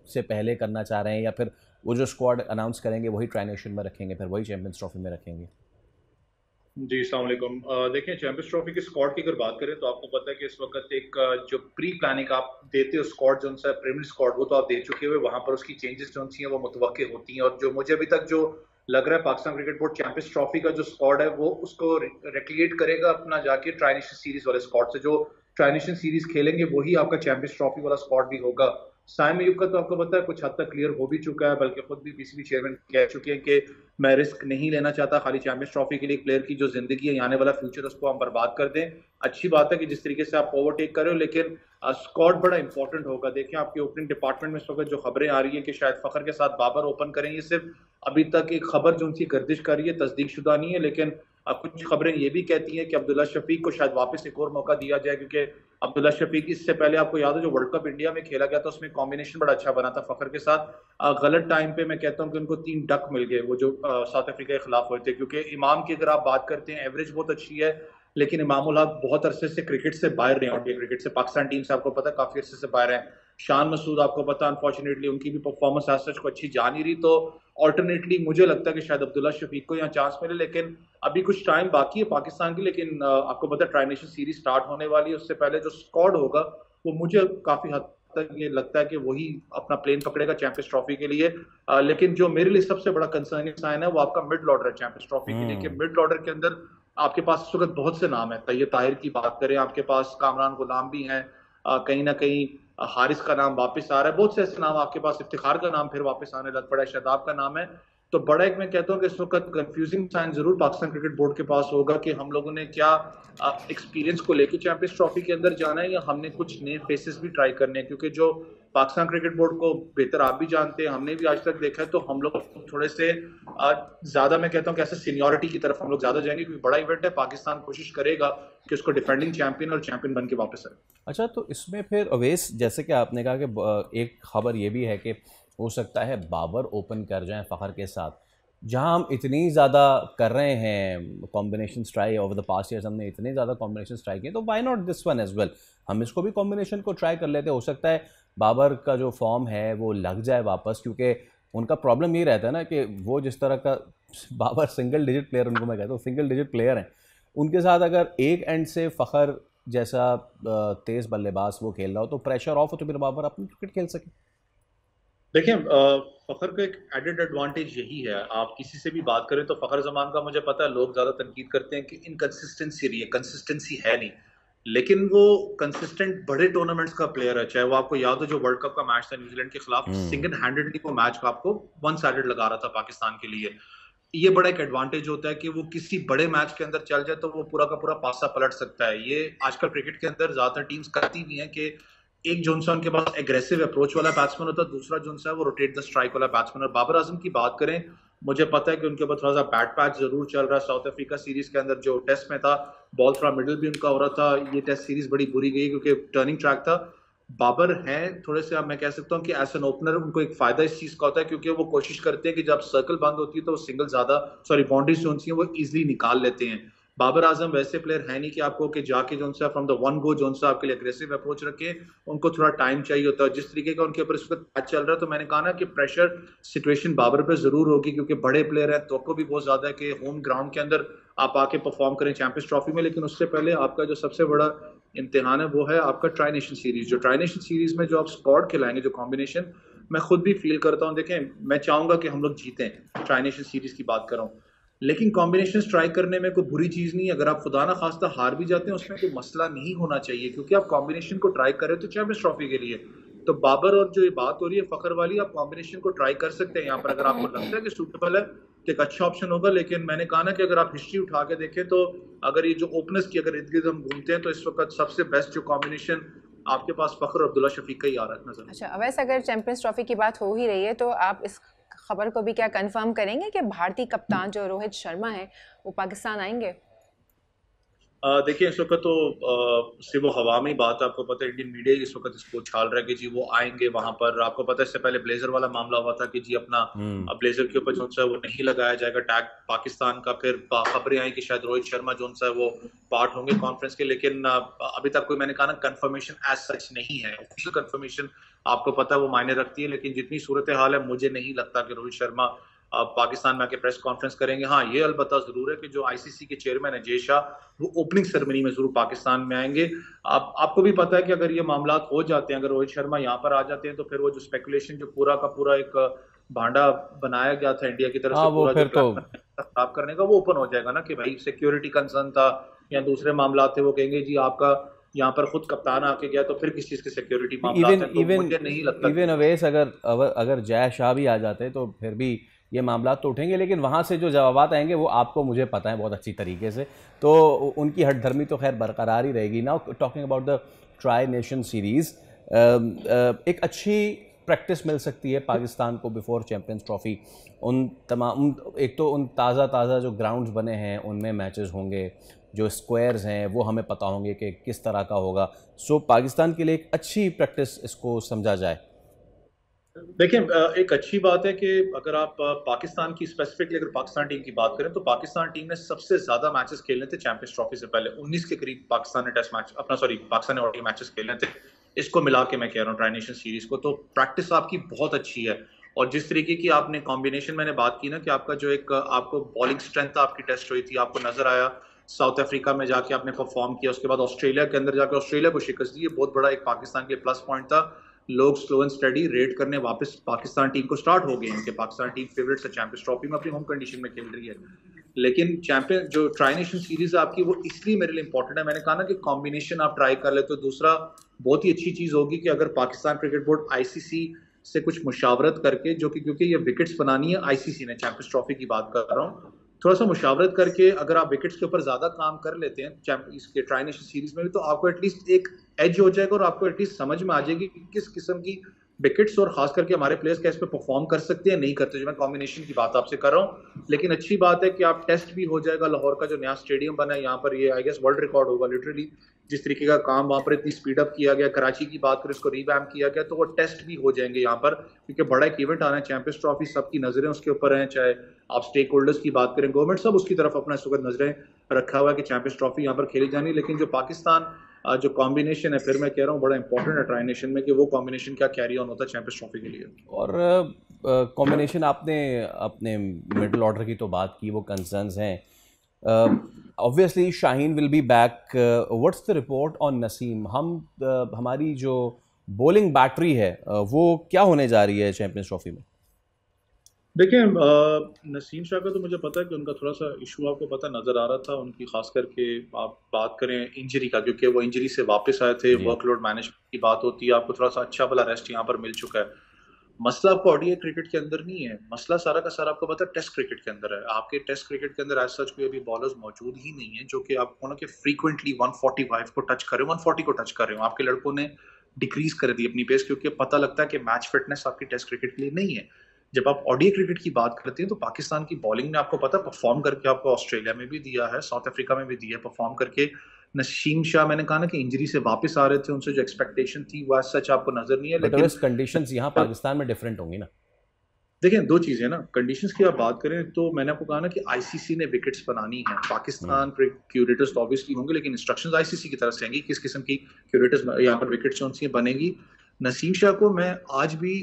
Speaker 1: से पहले करना चाह रहे हैं, या फिर वो जो स्क्वाड अनाउंस करेंगे वही ट्राई नेशन में रखेंगे, फिर वही चैंपियंस ट्रॉफी में रखेंगे?
Speaker 11: जी अस्सलाम वालेकुम। देखिए चैंपियंस ट्रॉफी के स्क्वाड की अगर बात करें तो आपको पता है कि इस वक्त एक जो प्री प्लानिंग आप देते हो स्क्वाड जो सा प्रीमियर स्क्वाड वो तो आप दे चुके हुए, वहां पर उसकी चेंजेस जो हैं वो मुतवक्के होती हैं। और जो मुझे अभी तक जो लग रहा है Pakistan cricket board champions trophy का जो स्क्वाड है वो उसको रेक्रिएट करेगा अपना जाके ट्राई नेशन सीरीज वाले स्क्वाड से। जो ट्राई नेशन सीरीज खेलेंगे वही आपका चैंपियंस ट्रॉफी वाला स्क्वाड भी होगा। साइम अयूब का तो आपको पता है कुछ हद तक क्लियर हो भी चुका है, बल्कि खुद भी पीसीबी चेयरमैन कह चुके हैं कि मैं रिस्क नहीं लेना चाहता खाली चैंपियंस ट्रॉफी के लिए। प्लेयर की जो जिंदगी है, आने वाला फ्यूचर, उसको हम बर्बाद कर दें। अच्छी बात है कि जिस तरीके से आप ओवरटेक कर रहे हो, लेकिन स्क्वाड बड़ा इंपॉर्टेंट होगा। देखिए आपके ओपनिंग डिपार्टमेंट में इस वक्त जो खबरें आ रही है कि शायद फखर के साथ बाबर ओपन करेंगे, सिर्फ अभी तक एक खबर जो उनकी गर्दिश कर रही है, तस्दीक शुदा नहीं है, लेकिन कुछ खबरें ये भी कहती हैं कि अब्दुल्ला शफीक को शायद वापस एक और मौका दिया जाए, क्योंकि अब्दुल्ला शफीक इससे पहले आपको याद है जो वर्ल्ड कप इंडिया में खेला गया था उसमें कॉम्बिनेशन बड़ा अच्छा बना था फखर के साथ। गलत टाइम पे मैं कहता हूं कि उनको 3 डक मिल गए वो जो साउथ अफ्रीका के खिलाफ हुए थे, क्योंकि इमाम की अगर आप बात करते हैं एवरेज बहुत अच्छी है, लेकिन इमामुल हक बहुत अरसे से क्रिकेट से बाहर रहे हैं। क्रिकेट से पाकिस्तान टीम से आपको पता है काफी अरसे से बाहर है। शान मसूद आपको पता अनफॉर्चुनेटली उनकी भी परफॉर्मेंस एज सच को अच्छी जा नहीं रही, तो ऑल्टरनेटली मुझे लगता है कि शायद अब्दुल्ला शफीक को यहाँ चांस मिले, लेकिन अभी कुछ टाइम बाकी है पाकिस्तान की। लेकिन आपको पता है ट्राई नेशन सीरीज स्टार्ट होने वाली है, उससे पहले जो स्क्वाड होगा वो मुझे काफी हद तक ये लगता है कि वही अपना प्लेन पकड़ेगा चैंपियंस ट्रॉफी के लिए। लेकिन जो मेरे लिए सबसे बड़ा कंसर्निंग साइन है वो आपका मिड ऑर्डर है चैंपियंस ट्रॉफी के लिए, कि मिड ऑर्डर के अंदर आपके पास इस वक्त बहुत से नाम है। तैयब ताहिर की बात करें, आपके पास कामरान गुलाम भी हैं, कहीं ना कहीं हारिस का नाम वापस आ रहा है, बहुत से ऐसे नाम आपके पास, इफ्तिखार का नाम फिर वापस आने लग पड़ा है, शादाब का नाम है। तो बड़ा एक मैं कहता हूँ कि इस वक्त कंफ्यूजिंग साइन जरूर पाकिस्तान क्रिकेट बोर्ड के पास होगा कि हम लोगों ने क्या एक्सपीरियंस को लेके चैंपियंस ट्रॉफी के अंदर जाना है, या हमने कुछ नए फेसेस भी ट्राई करने हैं। क्योंकि जो पाकिस्तान क्रिकेट बोर्ड को बेहतर आप भी जानते हैं, हमने भी आज तक देखा है, तो हम लोग थोड़े से ज्यादा मैं कहता हूँ कि ऐसे सीनियोरिटी की तरफ हम लोग ज्यादा जाएंगे, क्योंकि बड़ा इवेंट है, पाकिस्तान कोशिश करेगा कि उसको डिफेंडिंग चैंपियन और चैंपियन बन के वापस आए।
Speaker 1: अच्छा, तो इसमें फिर अवैस, जैसे कि आपने कहा कि एक खबर ये भी है कि हो सकता है बाबर ओपन कर जाएं फ़खर के साथ, जहां हम इतनी ज़्यादा कर रहे हैं combination try over the past years, हमने इतने ज़्यादा कॉम्बिनेशन ट्राई किए, तो why not this one as well, हम इसको भी कॉम्बिनेशन को ट्राई कर लेते। हो सकता है बाबर का जो फॉर्म है वो लग जाए वापस, क्योंकि उनका प्रॉब्लम ये रहता है ना कि वो जिस तरह का बाबर सिंगल डिजिट प्लेयर, उनको मैं कहता हूँ सिंगल डिजिट प्लेयर हैं, उनके साथ अगर एक एंड से फ़खर जैसा तेज़ बल्लेबाज वो खेल रहा हो तो प्रेशर ऑफ हो, तो फिर बाबर अपनी क्रिकेट खेल सके।
Speaker 11: देखिए फ़खर का एक एडेड एडवांटेज यही है, आप किसी से भी बात करें तो फ़खर जमान का मुझे पता है लोग ज़्यादा तनकीद करते हैं कि इनकंसिस्टेंसी रही है, कंसिस्टेंसी है नहीं, लेकिन वो कंसिस्टेंट बड़े टूर्नामेंट्स का प्लेयर है। चाहे वो आपको याद हो जो वर्ल्ड कप का मैच था न्यूजीलैंड के खिलाफ, सिंगल हैंडेडली वो मैच का आपको वन साइडेड लगा रहा था पाकिस्तान के लिए। ये बड़ा एक एडवांटेज होता है कि वो किसी बड़े मैच के अंदर चल जाए तो वो पूरा का पूरा पासा पलट सकता है। ये आजकल क्रिकेट के अंदर ज्यादातर टीम्स करती भी हैं कि एक जोनसा उनके पास एग्रेसिव अप्रोच वाला बैट्समैन होता है, दूसरा जोनसा है वो रोटेट द स्ट्राइक वाला बैट्समैन। और बाबर आजम की बात करें, मुझे पता है कि उनके ऊपर थोड़ा सा बैट पैच जरूर चल रहा है। साउथ अफ्रीका सीरीज के अंदर जो टेस्ट में था, बॉल थोड़ा मिडिल भी उनका हो रहा था, ये टेस्ट सीरीज बड़ी बुरी गई क्योंकि टर्निंग ट्रैक था। बाबर हैं थोड़े से, अब मैं कह सकता हूँ कि एज एन ओपनर उनको एक फायदा इस चीज का होता है, क्योंकि वो कोशिश करते हैं कि जब सर्कल बंद होती है तो वो सिंगल ज्यादा बाउंड्रीज जो होती है वो इजीली निकाल लेते हैं। बाबर आजम वैसे प्लेयर है नहीं कि आपको कि जाके जो सा फ्रॉम द वन गो जो सा आपके लिए एग्रेसिव अप्रोच रखे, उनको थोड़ा टाइम चाहिए होता है। जिस तरीके का उनके ऊपर इस वक्त मैच चल रहा है, तो मैंने कहा ना कि प्रेशर सिचुएशन बाबर पे जरूर होगी, क्योंकि बड़े प्लेयर हैं, तो भी बहुत ज्यादा है कि होम ग्राउंड के अंदर आप आके परफॉर्म करें चैंपियंस ट्रॉफी में। लेकिन उससे पहले आपका जो सबसे बड़ा इम्तिहान है वो है आपका ट्राई नेशन सीरीज। जो ट्राई नेशन सीरीज में जो आप स्क्वाड खिलाएंगे, जो कॉम्बिनेशन, मैं खुद भी फील करता हूँ, देखें मैं चाहूंगा कि हम लोग जीतें, ट्राई नेशन सीरीज की बात कर रहा हूँ, लेकिन कॉम्बिनेशन स्ट्राइक करने में कोई बुरी चीज नहीं है। अगर आप खुदा ना खास्ता हार भी जाते हैं उसमें कोई मसला नहीं होना चाहिए, क्योंकि आप कॉम्बिनेशन को ट्राई कर रहे हो तो चैंपियंस ट्रॉफी के लिए। तो बाबर और जो ये बात हो रही है फ़खर वाली, आप कॉम्बिनेशन को ट्राई कर सकते हैं यहाँ पर अगर आपको लगता है कि सूटेबल है, तो एक अच्छा ऑप्शन होगा। लेकिन मैंने कहा ना कि अगर आप हिस्ट्री उठा के देखें तो अगर ये जो ओपनर्स की अगर इर्द गिर्द हम घूमते हैं तो इस वक्त सबसे बेस्ट जो कॉम्बिनेशन आपके पास फ़खर और अब्दुल्ला शफीक का ही आ रहा है नजर।
Speaker 2: अच्छा, वैसे अगर चैंपियंस ट्रॉफी की बात हो ही रही है तो आप इस खबर को भी क्या कंफर्म करेंगे कि भारतीय कप्तान जो रोहित शर्मा है वो पाकिस्तान आएंगे?
Speaker 11: देखिए इस वक्त तो सिर्फ वो हवा में ही बात है। आपको पता है इंडियन मीडिया इस वक्त इसको उछाल रहा है कि जी वो आएंगे वहां पर। आपको पता है इससे पहले ब्लेजर वाला मामला हुआ था कि जी अपना ब्लेजर के ऊपर जो है वो नहीं लगाया जाएगा टैग पाकिस्तान का। फिर खबरें आई कि शायद रोहित शर्मा जो है वो पार्ट होंगे कॉन्फ्रेंस के, लेकिन अभी तक कोई, मैंने कहा ना, कंफर्मेशन एज सच नहीं है। ऑफिशियल कंफर्मेशन आपको पता है वो मायने रखती है, लेकिन जितनी सूरत हाल है मुझे नहीं लगता कि रोहित शर्मा पाकिस्तान में आके प्रेस कॉन्फ्रेंस करेंगे। हाँ, ये अलबत्ता जरूर है कि जो आईसीसी के चेयरमैन है जय शाह, वो ओपनिंग सेरेमनी में जरूर पाकिस्तान में आएंगे। आपको भी पता है कि अगर ये मामला हो जाते हैं, अगर रोहित शर्मा यहाँ पर आ जाते हैं, तो फिर वो जो स्पेकुलेशन जो पूरा का पूरा एक भांडा बनाया गया था इंडिया की तरफ से पूरा जो खराब करने का, वो ओपन हो जाएगा ना कि भाई सिक्योरिटी कंसर्न था या दूसरे मामला थे। वो कहेंगे जी आपका यहाँ पर खुद कप्तान आके गया तो फिर किस चीज के सिक्योरिटी मामला है, तो मुझे नहीं लगता।
Speaker 1: इवन अवैस अगर जय शाह भी आ जाते तो फिर भी ये मामला तो उठेंगे, लेकिन वहाँ से जो जवाबात आएंगे वो आपको मुझे पता है बहुत अच्छी तरीके से, तो उनकी हठधर्मी तो खैर बरकरार ही रहेगी। Now talking about the tri nation series, एक अच्छी प्रैक्टिस मिल सकती है पाकिस्तान को बिफोर चैंपियंस ट्रॉफी। उन तमाम, एक तो उन ताज़ा जो ग्राउंड्स बने हैं उनमें मैचेस होंगे, जो स्क्वायर्स हैं वो हमें पता होंगे कि किस तरह का होगा। सो पाकिस्तान के लिए एक अच्छी प्रैक्टिस इसको समझा जाए।
Speaker 11: देखिए एक अच्छी बात है कि अगर आप पाकिस्तान की स्पेसिफिकली अगर पाकिस्तान टीम की बात करें तो पाकिस्तान टीम ने सबसे ज्यादा मैचेस खेलने थे चैंपियंस ट्रॉफी से पहले। 19 के करीब पाकिस्तान ने टेस्ट मैच पाकिस्तान ने ओडीआई मैचेस खेलने थे। इसको मिला के मैं कह रहा हूँ ट्राई नेशन सीरीज को, तो प्रैक्टिस आपकी बहुत अच्छी है। और जिस तरीके की आपने कॉम्बिनेशन मैंने बात की ना कि आपका जो एक आपको बॉलिंग स्ट्रेंथ आपकी टेस्ट हुई थी, आपको नजर आया साउथ अफ्रीका में जाके आपने परफॉर्म किया, उसके बाद ऑस्ट्रेलिया के अंदर जाके ऑस्ट्रेलिया को शिकस्त दी, ये बहुत बड़ा एक पाकिस्तान के प्लस पॉइंट था। लोग स्लो एंड स्टडी रेट करने वापस पाकिस्तान टीम को स्टार्ट हो गए हैं कि पाकिस्तान टीम फेवरेट है, चैंपियंस ट्रॉफी में अपनी होम कंडीशन में खेल रही है। लेकिन चैंपियन जो ट्राई नेशन सीरीज है आपकी, वो इसलिए मेरे लिए इंपॉर्टेंट है, मैंने कहा ना कि कॉम्बिनेशन आप ट्राई कर ले तो दूसरा बहुत ही अच्छी चीज होगी कि अगर पाकिस्तान क्रिकेट बोर्ड आईसीसी से कुछ मुशावरत करके, जो कि क्योंकि ये विकेट्स बनानी है आईसीसी ने, चैंपियंस ट्रॉफी की बात कर रहा हूँ, थोड़ा सा मुशावरत करके अगर आप विकेट्स के ऊपर ज्यादा काम कर लेते हैं इसके ट्राई नेशन सीरीज में भी, तो आपको एटलीस्ट एक एज हो जाएगा और आपको एटलीस्ट समझ में आ जाएगी कि किस किस्म की विकेट्स और खास करके हमारे प्लेयर्स कैसे पे परफॉर्म कर सकते हैं, नहीं करते, जो मैं कॉम्बिनेशन की बात आपसे कर रहा हूँ। लेकिन अच्छी बात है कि आप टेस्ट भी हो जाएगा, लाहौर का जो नया स्टेडियम बना है यहाँ पर, ये आई गेस वर्ल्ड रिकॉर्ड होगा लिटरली, जिस तरीके का काम वहाँ पर इतनी स्पीड अप किया गया। कराची की बात करें, इसको रिवैम्प किया गया, तो वो टेस्ट भी हो जाएंगे यहाँ पर, क्योंकि बड़ा एक इवेंट आना है, चैंपियंस ट्रॉफी, सबकी नजरें उसके ऊपर हैं, चाहे आप स्टेक होल्डर्स की बात करें, गवर्नमेंट सब उसकी तरफ अपना इस वक्त नजरें रखा हुआ है कि चैंपियंस ट्रॉफी यहाँ पर खेली जानी। लेकिन जो पाकिस्तान जो कॉम्बिनेशन है, फिर मैं कह रहा हूँ बड़ा इंपॉर्टेंट है ट्राई नेशन में कि वो कॉम्बिनेशन क्या कैरी ऑन होता है चैंपियंस ट्रॉफी के लिए।
Speaker 1: और कॉम्बिनेशन आपने अपने मिडिल ऑर्डर की तो बात की, वो कंसर्न्स हैं, obviously Shaheen will be back, what's the report on Naseem? हमारी जो बॉलिंग बैटरी है वो क्या होने जा रही है चैंपियंस ट्रॉफी में?
Speaker 11: देखिए नसीम शाह का तो मुझे पता है कि उनका थोड़ा सा इशू आपको पता नजर आ रहा था उनकी, खास करके आप बात करें इंजरी का, क्योंकि वो इंजरी से वापस आए थे, वर्कलोड मैनेजमेंट की बात होती है, आपको थोड़ा सा अच्छा भला रेस्ट यहाँ पर मिल चुका है। मसला आपको ओडीआई क्रिकेट के अंदर नहीं है, मसला सारा का सारा आपको पता है टेस्ट क्रिकेट के अंदर है। आपके टेस्ट क्रिकेट के अंदर एज सच कोई अभी बॉलर्स मौजूद ही नहीं है जो कि आपको ना कि फ्रीक्वेंटली 145 को टच कर रहे हो, 140 को टच कर रहे हो। आपके लड़कों ने डिक्रीज कर दी अपनी पेस, क्योंकि पता लगता है कि मैच फिटनेस आपकी टेस्ट क्रिकेट के लिए नहीं है। जब आप ओडीआई क्रिकेट की बात करते हैं तो पाकिस्तान की बॉलिंग ने आपको पता परफॉर्म करके आपको ऑस्ट्रेलिया में भी दिया है, साउथ अफ्रीका में भी दिया है परफॉर्म करके। नसीम शाह मैंने कहा ना कि इंजरी से वापस आ रहे थे, उनसे जो एक्सपेक्टेशन थी वो सच आपको नजर नहीं है। लेकिन
Speaker 1: कंडीशंस यहाँ पाकिस्तान में डिफरेंट होंगी ना।
Speaker 11: देखिए दो चीजें ना, कंडीशंस की आप बात करें तो मैंने आपको कहा ना कि आईसीसी ने विकेट्स बनानी है, पाकिस्तान क्यूरेटर्स तो ऑब्वियसली होंगे, लेकिन इंस्ट्रक्शंस आईसीसी की तरफ से आएंगी किस किस्म की क्यूरेटर्स यहाँ पर विकेट्स जो उनसे बनेगी। नसीम शाह को मैं आज भी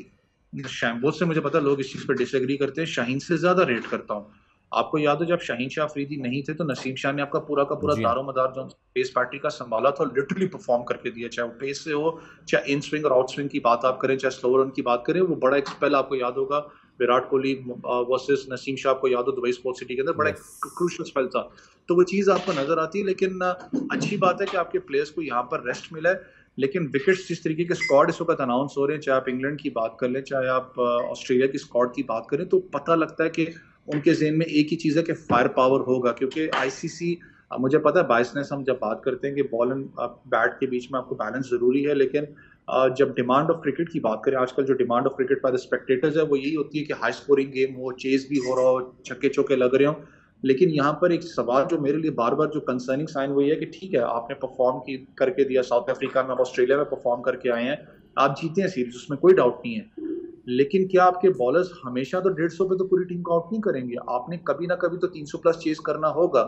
Speaker 11: बहुत से, मुझे पता लोग इस चीज पर डिसएग्री करते हैं, शाहीन से ज्यादा रेट करता हूँ। आपको याद हो जब शाहीन शाह अफरीदी नहीं थे तो नसीम शाह ने आपका पूरा का पूरा दारोमदार जो पेस बैटरी का संभाला था लिटरली परफॉर्म करके दिया, चाहे वो पेस से हो, चाहे इन स्विंग और आउट स्विंग की बात आप करें, चाहे स्लोअर रन की बात करें। वो बड़ा एक स्पेल आपको याद होगा विराट कोहली वर्सेस नसीम शाह, आपको याद हो दुबई स्पोर्ट्स सिटी के अंदर, बड़ा क्रूशियल स्पेल था, तो वो चीज आपको नजर आती है। लेकिन अच्छी बात है कि आपके प्लेयर्स को यहाँ पर रेस्ट मिला है। लेकिन विकेट्स जिस तरीके के स्क्वाड इस वक्त अनाउंस हो रहे हैं, चाहे आप इंग्लैंड की बात कर लें, चाहे आप ऑस्ट्रेलिया की स्क्वाड की बात करें, तो पता लगता है कि उनके ज़हन में एक ही चीज़ है कि फायर पावर होगा। क्योंकि आईसीसी, मुझे पता है बायसनेस, हम जब बात करते हैं कि बॉल एंड बैट के बीच में आपको बैलेंस ज़रूरी है, लेकिन जब डिमांड ऑफ क्रिकेट की बात करें, आजकल जो demand of cricket by the spectators है वो यही होती है कि हाई स्कोरिंग गेम हो, चेज भी हो रहा हो, छक्के चौके लग रहे हो। लेकिन यहाँ पर एक सवाल जो मेरे लिए बार बार जो कंसर्निंग साइन वही है कि ठीक है आपने परफॉर्म करके दिया, साउथ अफ्रीका में, ऑस्ट्रेलिया में परफॉर्म करके आए हैं, आप जीते हैं सीरीज, उसमें कोई डाउट नहीं है। लेकिन क्या आपके बॉलर्स हमेशा तो 150 पे तो पूरी टीम को आउट नहीं करेंगे, आपने कभी ना कभी तो 300 प्लस चेज करना होगा।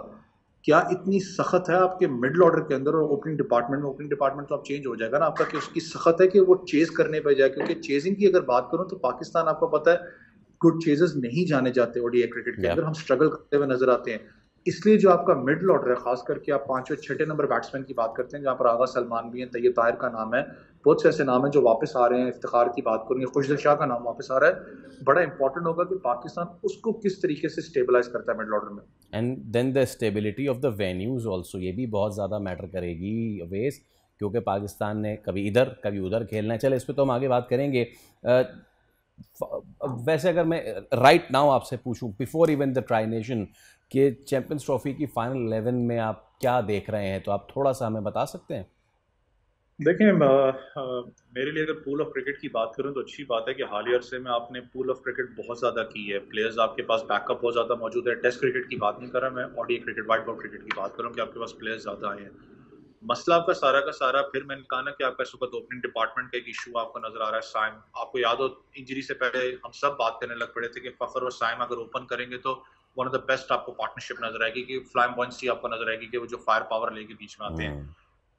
Speaker 11: क्या इतनी सख्त है आपके मिडिल ऑर्डर के अंदर और ओपनिंग डिपार्टमेंट में? ओपनिंग डिपार्टमेंट तो आप चेंज हो जाएगा ना आपका, कि उसकी सख्त है कि वो चेज करने पे जाए। क्योंकि चेजिंग की अगर बात करूं तो पाकिस्तान, आपको पता है, गुड चेजर्स नहीं जाने जाते ओडीआई क्रिकेट के अंदर, हम स्ट्रगल करते हुए नजर आते हैं। इसलिए जो आपका मिडिल ऑर्डर है, खास करके आप 5वें 6ठे नंबर बैट्समैन की बात करते हैं, जहाँ पर आगा सलमान भी हैं, तैयब ताहिर का नाम है, बहुत से ऐसे नाम हैं जो वापस आ रहे हैं, इफ्तिखार की बात करेंगे, खुशदिल शाह का नाम वापस आ रहा है। बड़ा इंपॉर्टेंट होगा कि पाकिस्तान उसको किस तरीके से स्टेबलाइज करता है मिडिल ऑर्डर में।
Speaker 1: And then the stability of the venues also, ये भी बहुत ज़्यादा मैटर करेगी अवेश, क्योंकि पाकिस्तान ने कभी इधर कभी उधर खेलना है। चले इस पर तो हम आगे बात करेंगे। वैसे अगर मैं राइट नाउ आपसे पूछूं, before even the tri nation, कि चैंपियंस ट्रॉफी की फाइनल 11 में आप क्या देख रहे हैं, तो आप थोड़ा सा हमें बता सकते हैं?
Speaker 11: देखें मेरे लिए अगर पूल ऑफ क्रिकेट की बात करूं तो अच्छी बात है कि हालिया अरसे में आपने पूल ऑफ क्रिकेट बहुत ज़्यादा की है, प्लेयर्स आपके पास बैकअप बहुत ज़्यादा मौजूद है। टेस्ट क्रिकेट की बात नहीं कर रहा मैं, ODI cricket, white ball cricket की बात करूं कि आपके पास प्लेयर्स ज़्यादा आए हैं। मसला आपका सारा का सारा, फिर मैंने कहा ना कि आपका इस वक्त ओपनिंग डिपार्टमेंट का एक इशू आपको नजर आ रहा है। साइम, आपको याद हो इंजरी से पहले हम सब बात करने लग पड़े थे कि फखर और साइम अगर ओपन करेंगे तो वन ऑफ द बेस्ट आपको पार्टनरशिप नजर आएगी, कि फ्लाइंग बॉयंसी आपको नजर आएगी कि वो जो फायर पावर लेके बीच में आते हैं।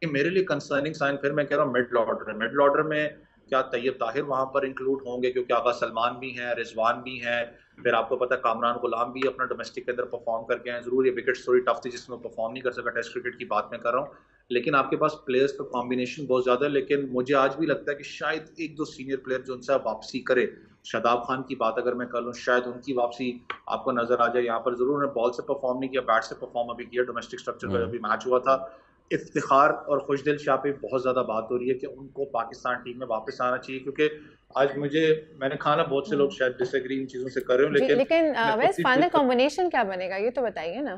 Speaker 11: मेरे लिए कंसर्निंग साइन फिर मैं कह रहा हूँ मिडल ऑर्डर है। मिडल ऑर्डर में क्या तैयब ताहिर वहां पर इंक्लूड होंगे, क्योंकि आगा सलमान भी हैं, रिजवान भी हैं, फिर आपको पता है कामरान गुलाम भी अपना डोमेस्टिक के अंदर परफॉर्म करके हैं। जरूर ये विकेट थोड़ी टफ थी जिसमें परफॉर्म नहीं कर सका, टेस्ट क्रिकेट की बात मैं कर रहा हूँ, लेकिन आपके पास प्लेयर्स का कॉम्बिनेशन बहुत ज्यादा है। लेकिन मुझे आज भी लगता है कि शायद एक दो सीनियर प्लेयर जो उनसे वापसी करे, शादाब खान की बात अगर मैं कर लूँ, शायद उनकी वापसी आपको नजर आ जाए। यहाँ पर जरूर उन्होंने बॉल से परफॉर्म नहीं किया, बैट से परफॉर्म अभी किया। डोमेस्टिक स्ट्रक्चर का अभी मैच हुआ था, इफ्तिखार और खुशदिल शाह पे बहुत ज्यादा बात हो रही है कि उनको पाकिस्तान टीम में वापस आना चाहिए, क्योंकि आज मैंने कहा ना बहुत से लोग शायद डिसएग्री इन चीजों से कर रहे हो,
Speaker 2: लेकिन वैसे फाइनल कॉम्बिनेशन क्या बनेगा ये तो बताइए ना।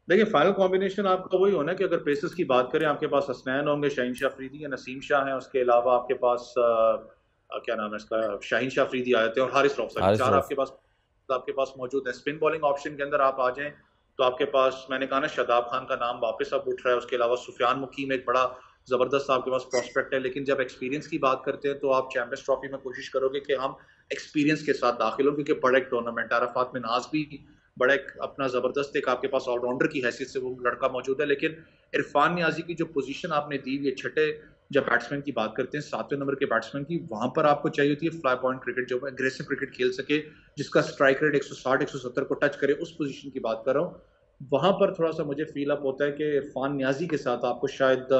Speaker 11: देखिए फाइनल कॉम्बिनेशन आपका वही होना कि अगर पेसर्स की बात करें, आपके पास हसनैन होंगे, शाहीन शाह अफरीदी या नसीम शाह हैं, उसके अलावा आपके पास क्या नाम है इसका, शाहीन शाह अफरीदी आ जाते हैं और हारिस रऊफ, चार आपके पास मौजूद है। स्पिन बॉलिंग ऑप्शन के अंदर आप आ जाएं तो आपके पास मैंने कहा ना शादाब खान का नाम वापस अब उठ रहा है, उसके अलावा सुफियान मुकीम एक बड़ा जबरदस्त आपके पास प्रॉस्पेक्ट है। लेकिन जब एक्सपीरियंस की बात करते हैं तो आप चैंपियंस ट्रॉफी में कोशिश करोगे कि हम एक्सपीरियंस के साथ दाखिल हो, क्योंकि बड़ा एक टूर्नामेंट है। अरफात मिन्हाज भी बड़ा एक अपना जबरदस्त एक आपके पास ऑलराउंडर की हैसियत से वो लड़का मौजूद है, लेकिन इरफान नियाजी की जो पोजीशन आपने दी हुई है छठे जब बैट्समैन की बात करते हैं, 7वें नंबर के बैट्समैन की, वहां पर आपको चाहिए होती है फ्लाई पॉइंट क्रिकेट, जो एग्रेसिव क्रिकेट खेल सके, जिसका स्ट्राइक रेट 160-170 को टच करे, उस पोजीशन की बात कर रहा हूँ। वहां पर थोड़ा सा मुझे फील अप होता है कि इरफान नियाजी के साथ आपको शायद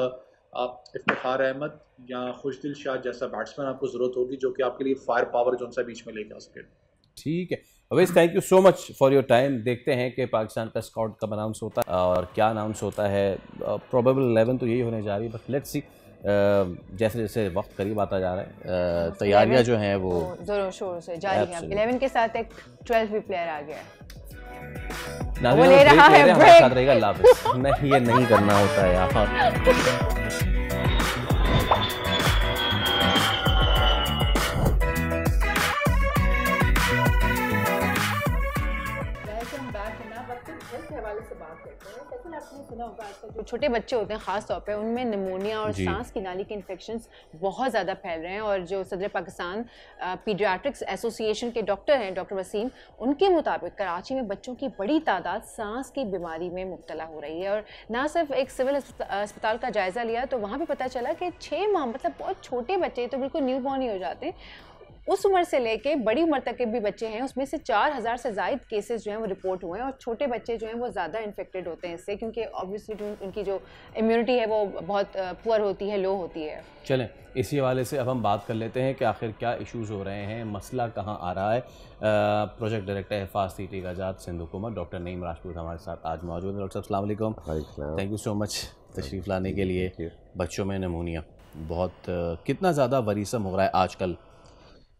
Speaker 11: इफ्तिखार अहमद या खुशदिल शाह जैसा बैट्समैन आपको जरूरत होगी, जो कि आपके लिए फायर पावर जो सा बीच में लेके आ सके।
Speaker 1: ठीक है Awais, thank you so much for your time. देखते हैं कि पाकिस्तान का स्क्वाड कब अनाउंस होता है और क्या अनाउंस होता है। प्रोबेबल 11 तो यही होने जा रही है, बट लेट्स सी जैसे जैसे वक्त करीब आता जा रहा है तैयारियां जो हैं वो जोरों शोर से जारी हैं। 11 के साथ एक 12 भी प्लेयर आ गया है, वो ले रहा है ब्रेक। साथ रहेगा लाभिस, नहीं ये नहीं करना होता है यार। जो छोटे बच्चे होते हैं खास तौर पे उनमें निमोनिया और सांस की नाली के इन्फेक्शंस बहुत ज़्यादा फैल रहे हैं, और जो सदर पाकिस्तान पीडियाट्रिक्स एसोसिएशन के डॉक्टर हैं डॉक्टर वसीम, उनके मुताबिक कराची में बच्चों की बड़ी तादाद सांस की बीमारी में मुब्तला हो रही है। और ना सिर्फ एक सिविल अस्पताल का जायज़ा लिया तो वहाँ भी पता चला कि 6 माह मतलब बहुत छोटे बच्चे तो बिल्कुल न्यू बॉर्न ही हो जाते हैं, उस उम्र से लेके बड़ी उम्र तक के भी बच्चे हैं, उसमें से 4000 से ज़ायद केसेस जो हैं वो रिपोर्ट हुए हैं। और छोटे बच्चे जो हैं वो ज़्यादा इन्फेक्टेड होते हैं इससे, क्योंकि ऑब्वियसली उनकी जो इम्यूनिटी है वो बहुत पुअर होती है, लो होती है। चलें इसी हवाले से अब हम बात कर लेते हैं कि आखिर क्या इश्यूज़ हो रहे हैं, मसला कहाँ आ रहा है। प्रोजेक्ट डायरेक्टर हिफाज सिटी का आज़ाद सिंध हुकूमत डॉक्टर नईम राजपूत हमारे साथ आज मौजूद हैं। डॉक्टर साहब अस्सलाम वालेकुम, थैंक यू सो मच तशरीफ़ लाने के लिए। बच्चों में निमोनिया बहुत कितना ज़्यादा वरीसम हो रहा है आजकल?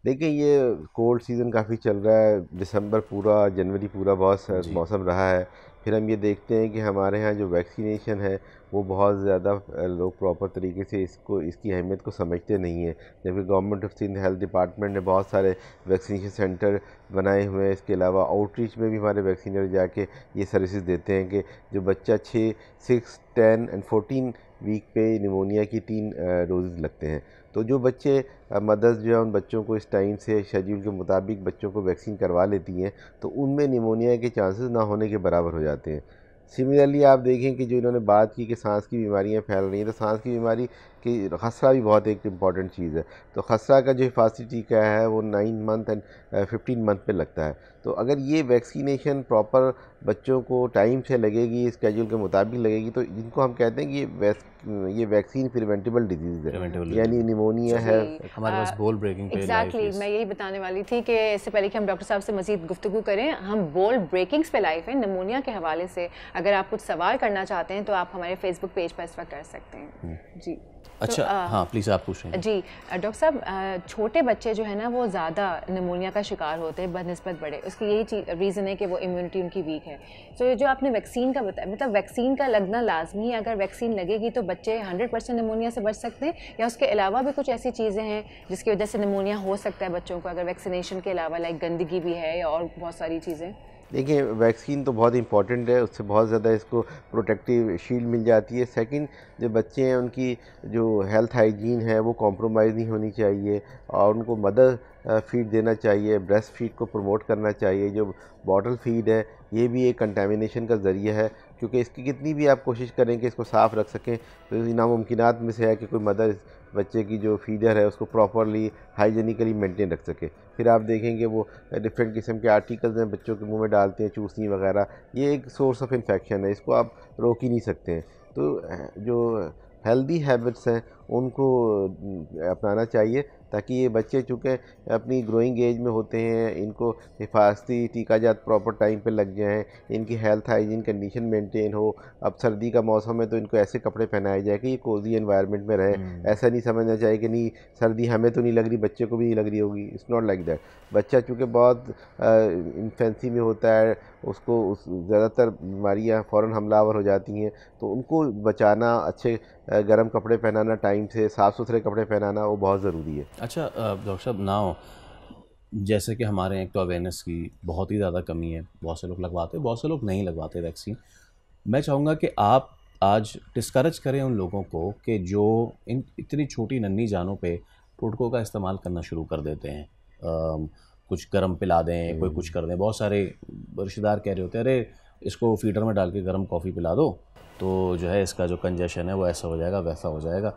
Speaker 6: देखिए ये कोल्ड सीज़न काफ़ी चल रहा है, दिसंबर पूरा, जनवरी पूरा बहुत सर्द मौसम रहा है। फिर हम ये देखते हैं कि हमारे यहाँ जो वैक्सीनेशन है वो बहुत ज़्यादा लोग प्रॉपर तरीके से इसकी अहमियत को समझते नहीं हैं, जबकि government of Sindh health department ने बहुत सारे वैक्सीनेशन सेंटर बनाए हुए हैं। इसके अलावा आउटरीच में भी हमारे वैक्सीनर जाके ये सर्विसेज देते हैं कि जो बच्चा 6, 6, 10 एंड 14 वीक पे निमोनिया की 3 डोजेज़ लगते हैं। तो जो बच्चे मदर्स जो है उन बच्चों को इस टाइम से शेड्यूल के मुताबिक बच्चों को वैक्सीन करवा लेती हैं तो उनमें निमोनिया के चांसेस ना होने के बराबर हो जाते हैं। सिमिलरली आप देखें कि जो इन्होंने बात की कि सांस की बीमारियां फैल रही हैं, तो सांस की बीमारी की खसरा भी बहुत एक इम्पॉर्टेंट चीज़ है। तो खसरा का जो हिफाजती टीका है वो 9 मंथ एंड 15 मंथ पे लगता है। तो अगर ये वैक्सीनेशन प्रॉपर बच्चों को टाइम से लगेगी, स्केड्यूल के मुताबिक लगेगी, तो जिनको हम कहते हैं कि ये वैक्सीन प्रिवेंटेबल डिजीज़ है, यानी निमोनिया है।
Speaker 1: हमारे पास बॉल ब्रेकिंग पे
Speaker 2: एग्जैक्टली मैं यही बताने वाली थी कि इससे पहले कि हम डॉक्टर साहब से मज़ीद गुफ्तगू करें, हम बॉल ब्रेकिंग्स पे लाइव हैं निमोनिया के हवाले से। अगर आप कुछ सवाल करना चाहते हैं तो आप हमारे फेसबुक पेज पर इस वक्त कर सकते हैं। जी
Speaker 1: अच्छा, तो, हाँ प्लीज़ आप पूछ रहे हैं।
Speaker 2: जी डॉक्टर साहब, छोटे बच्चे जो है ना वो ज़्यादा निमोनिया का शिकार होते हैं बनस्बत बड़े, उसकी यही रीज़न है कि वो इम्यूनिटी उनकी वीक है। तो जो आपने वैक्सीन का बताया, मतलब वैक्सीन का लगना लाजमी है, अगर वैक्सीन लगेगी तो बच्चे 100% निमोनिया से बच सकते हैं, या उसके अलावा भी कुछ ऐसी चीज़ें हैं जिसकी वजह से निमोनिया हो सकता है बच्चों को, अगर वैक्सीनेशन के अलावा, लाइक गंदगी भी है और बहुत सारी चीज़ें?
Speaker 6: देखिए वैक्सीन तो बहुत इंपॉर्टेंट है, उससे बहुत ज़्यादा इसको प्रोटेक्टिव शील्ड मिल जाती है। सेकंड, जो बच्चे हैं उनकी जो हेल्थ हाइजीन है वो कॉम्प्रोमाइज़ नहीं होनी चाहिए, और उनको मदर फीड देना चाहिए, ब्रेस्ट फीड को प्रमोट करना चाहिए। जो बॉटल फीड है ये भी एक कंटामिनेशन का ज़रिया है, क्योंकि इसकी कितनी भी आप कोशिश करें कि इसको साफ़ रख सकें तो नामुमकिनात में से है कि कोई मदर बच्चे की जो फीडर है उसको प्रॉपरली हाइजीनिकली मेंटेन रख सके। फिर आप देखेंगे वो डिफरेंट किस्म के आर्टिकल्स हैं बच्चों के मुंह में डालते हैं, चूसनी वगैरह, ये एक सोर्स ऑफ इन्फेक्शन है, इसको आप रोक ही नहीं सकते हैं। तो जो हेल्दी हैबिट्स हैं उनको अपनाना चाहिए ताकि ये बच्चे चूँकि अपनी ग्रोइंग एज में होते हैं, इनको हिफाजती टीकाजात प्रॉपर टाइम पे लग जाएँ, इनकी हेल्थ हाइजीन कंडीशन मेंटेन हो। अब सर्दी का मौसम है तो इनको ऐसे कपड़े पहनाए जाए कि ये कोजी एनवायरनमेंट में रहे। ऐसा नहीं समझना चाहिए कि नहीं सर्दी हमें तो नहीं लग रही, बच्चे को भी नहीं लग रही होगी। It's not like that. बच्चा चूँकि बहुत इन्फेंसी में होता है, उसको ज़्यादातर बीमारियाँ फ़ौरन हमलावर हो जाती हैं, तो उनको बचाना, अच्छे गर्म कपड़े पहनाना, टाइम से साफ़ सुथरे कपड़े पहनाना वो बहुत ज़रूरी है।
Speaker 1: अच्छा डॉक्टर साहब, नाउ जैसे कि हमारे यहाँ एक तो अवेयरनेस की बहुत ही ज़्यादा कमी है, बहुत से लोग लगवाते, बहुत से लोग नहीं लगवाते वैक्सीन। मैं चाहूँगा कि आप आज डिस्करेज करें उन लोगों को कि जो इन इतनी छोटी नन्ही जानों पे टोटकों का इस्तेमाल करना शुरू कर देते हैं। कुछ गर्म पिला दें, कोई कुछ कर दें। बहुत सारे रिश्तेदार कह रहे होते हैं अरे इसको फीडर में डाल के गर्म कॉफ़ी पिला दो तो जो है इसका जो कंजेशन है वो ऐसा हो जाएगा, वैसा हो जाएगा।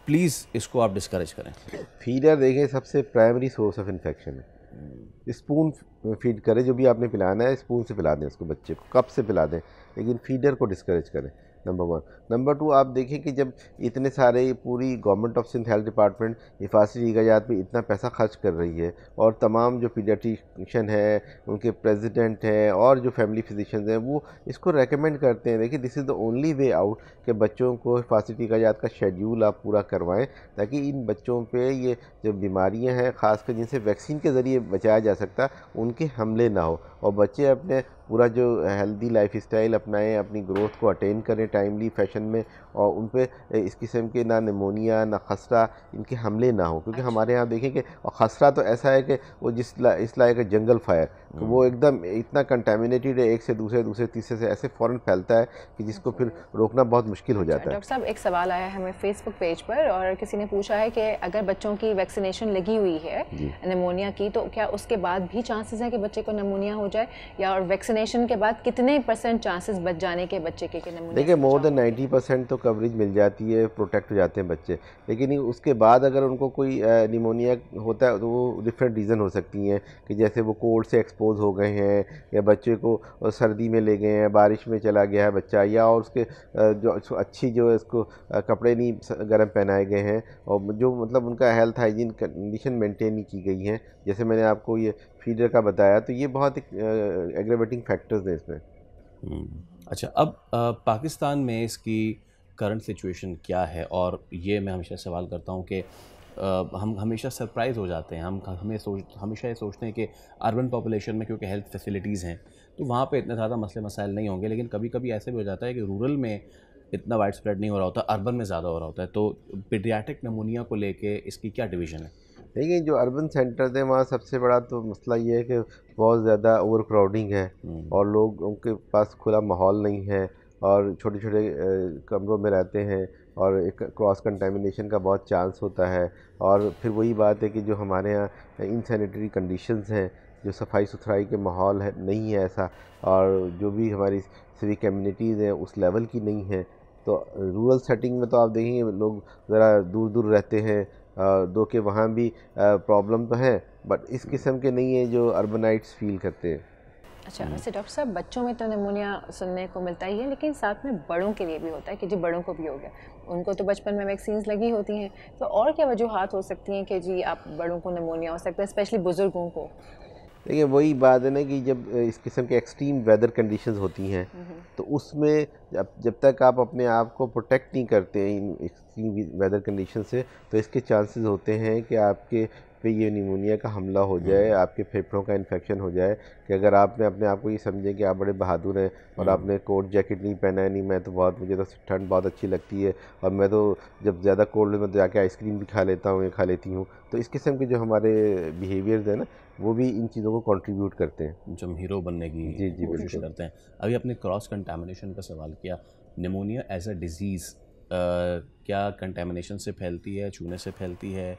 Speaker 1: प्लीज़ इसको आप डिस्करेज करें।
Speaker 6: फीडर देखें सबसे प्राइमरी सोर्स ऑफ इन्फेक्शन है। स्पून फीड करें, जो भी आपने पिलाना है स्पून से पिला दें उसको, बच्चे को कप से पिला दें, लेकिन फीडर को डिस्करेज करें, नंबर 1। नंबर 2, आप देखें कि जब इतने सारे पूरी government of Sindh health department हिफाजती टीकाजात पे इतना पैसा खर्च कर रही है और तमाम जो पीडियाट्रिशियन है, उनके प्रेसिडेंट हैं और जो फैमिली फिजिशियंस हैं वो इसको रेकमेंड करते हैं। देखिए this is the only way out कि बच्चों को हिफाजती टीकाजात का शेड्यूल आप पूरा करवाएं ताकि इन बच्चों पे ये जो बीमारियां हैं ख़ासकर जिनसे वैक्सीन के ज़रिए बचाया जा सकता, उनके हमले ना हो और बच्चे अपने पूरा जो हेल्दी लाइफ स्टाइल अपनाएं, अपनी ग्रोथ को अटेन करें टाइमली फैशन में और उन पे इस किस्म के ना निमोनिया ना खसरा इनके हमले ना हो। क्योंकि हमारे यहाँ देखें कि और खसरा तो ऐसा है कि वो इस लायक है जंगल फायर, तो वो एकदम इतना कंटेमिनेटेड है, एक से दूसरे तीसरे से ऐसे फ़ौरन फैलता है कि जिसको फिर रोकना बहुत मुश्किल हो जाता है।
Speaker 2: डॉक्टर साहब, एक सवाल आया है हमें फेसबुक पेज पर और किसी ने पूछा है कि अगर बच्चों की वैक्सीनेशन लगी हुई है निमोनिया की, तो क्या उसके बाद भी चांसेस हैं कि बच्चे को निमोनिया हो जाए, या और वैक्सीनेशन के बाद कितने % चांसेस बच जाने के बच्चे के निमोनिया?
Speaker 6: देखिए मोर देन 90% तो कवरेज मिल जाती है, प्रोटेक्ट हो जाते हैं बच्चे। लेकिन उसके बाद अगर उनको कोई निमोनिया होता है तो वो डिफरेंट रीज़न हो सकती हैं कि जैसे वो कोल्ड से एक्सपोज हो गए हैं या बच्चे को सर्दी में ले गए हैं, बारिश में चला गया है बच्चा, या और उसके जो अच्छी जो इसको कपड़े नहीं गर्म पहनाए गए हैं और जो मतलब उनका हेल्थ हाइजीन कंडीशन मेंटेन नहीं की गई हैं, जैसे मैंने आपको ये फीडर का बताया, तो ये बहुत एग्रेवेटिंग फैक्टर्स हैं इसमें।
Speaker 1: अच्छा, अब पाकिस्तान में इसकी करंट सिचुएशन क्या है? और ये मैं हमेशा सवाल करता हूँ कि हम हमेशा सरप्राइज़ हो जाते हैं, हम हमेशा ये सोचते हैं कि अर्बन पॉपुलेशन में क्योंकि हेल्थ फैसिलिटीज़ हैं तो वहाँ पे इतने ज़्यादा मसले मसाइल नहीं होंगे, लेकिन कभी कभी ऐसे भी हो जाता है कि रूरल में इतना वाइड स्प्रेड नहीं हो रहा होता, अर्बन में ज़्यादा हो रहा होता है। तो पीडियाट्रिक निमोनिया को लेके इसकी क्या डिवीज़न है?
Speaker 6: देखिए जो अर्बन सेंटर्स हैं वहाँ सबसे बड़ा तो मसला ये है कि बहुत ज़्यादा ओवर क्राउडिंग है और लोग उनके पास खुला माहौल नहीं है और छोटे छोटे कमरों में रहते हैं और एक क्रॉस कंटेमिनेशन का बहुत चांस होता है। और फिर वही बात है कि जो हमारे यहाँ इनसैनिटरी कंडीशंस हैं, जो सफाई सुथराई के माहौल है नहीं है ऐसा, और जो भी हमारी सिविक कम्युनिटीज़ हैं उस लेवल की नहीं है। तो रूरल सेटिंग में तो आप देखेंगे लोग ज़रा दूर दूर रहते हैं, दो के वहाँ भी प्रॉब्लम तो है बट इस किस्म के नहीं है जो अर्बनाइट्स फील करते हैं।
Speaker 2: अच्छा, वैसे डॉक्टर साहब बच्चों में तो निमोनिया सुनने को मिलता ही है, लेकिन साथ में बड़ों के लिए भी होता है कि जी बड़ों को भी हो गया, उनको तो बचपन में वैक्सीन्स लगी होती हैं, तो और क्या वजूहात हो सकती हैं कि जी आप बड़ों को निमोनिया हो सकता है, स्पेशली बुज़ुर्गों को?
Speaker 6: देखिए वही बात है ना कि जब इस किस्म के एक्सट्रीम वेदर कंडीशंस होती हैं तो उसमें जब तक आप अपने आप को प्रोटेक्ट नहीं करते इन एक्सट्रीम वेदर कंडीशन से, तो इसके चांसेस होते हैं कि आपके पे ये निमोनिया का हमला हो जाए, आपके फेफड़ों का इन्फेक्शन हो जाए। कि अगर आपने अपने आप को ये समझे कि आप बड़े बहादुर हैं और आपने कोट जैकेट नहीं पहना है, नहीं मैं तो मुझे तो ठंड बहुत अच्छी लगती है और मैं तो जब ज़्यादा कोल्ड में तो जाके आइसक्रीम भी खा लेता हूँ या खा लेती हूँ, तो इस किस्म के जो हमारे बिहेवियर्स हैं ना वो भी इन चीज़ों को कंट्रीब्यूट करते हैं।
Speaker 1: जो हम हीरो बनने की कोशिश करते हैं। अभी आपने क्रॉस कंटामिनेशन का सवाल किया, निमोनिया एज अ डिज़ीज़ क्या कंटामिनेशन से फैलती है, छूने से फैलती है,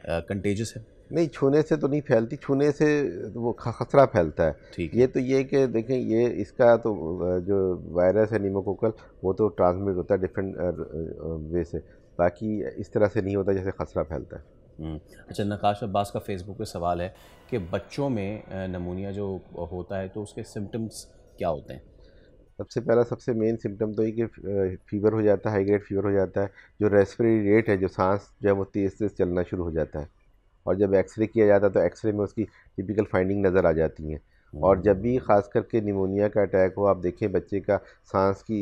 Speaker 1: कंटेजियस है?
Speaker 6: नहीं, छूने से तो नहीं फैलती, छूने से वो खसरा फैलता है। ये तो ये कि देखें, ये इसका तो जो वायरस है निमोकोकल वो तो ट्रांसमिट होता है डिफरेंट वे से, बाकी इस तरह से नहीं होता जैसे खसरा फैलता है।
Speaker 1: अच्छा, नकाश अब्बास का फेसबुक पे सवाल है कि बच्चों में नमूनिया जो होता है तो उसके सिम्टम्स क्या होते हैं?
Speaker 6: सबसे पहला सबसे मेन सिम्टम तो ये कि फीवर हो जाता है, हाई ग्रेड फीवर हो जाता है। जो रेस्पिरेटरी रेट है, जो सांस जो है वो तेज़ तेज़ चलना शुरू हो जाता है, और जब एक्सरे किया जाता है तो एक्सरे में उसकी टिपिकल फाइंडिंग नज़र आ जाती हैं। और जब भी ख़ास करके निमोनिया का अटैक हो, आप देखें बच्चे का सांस की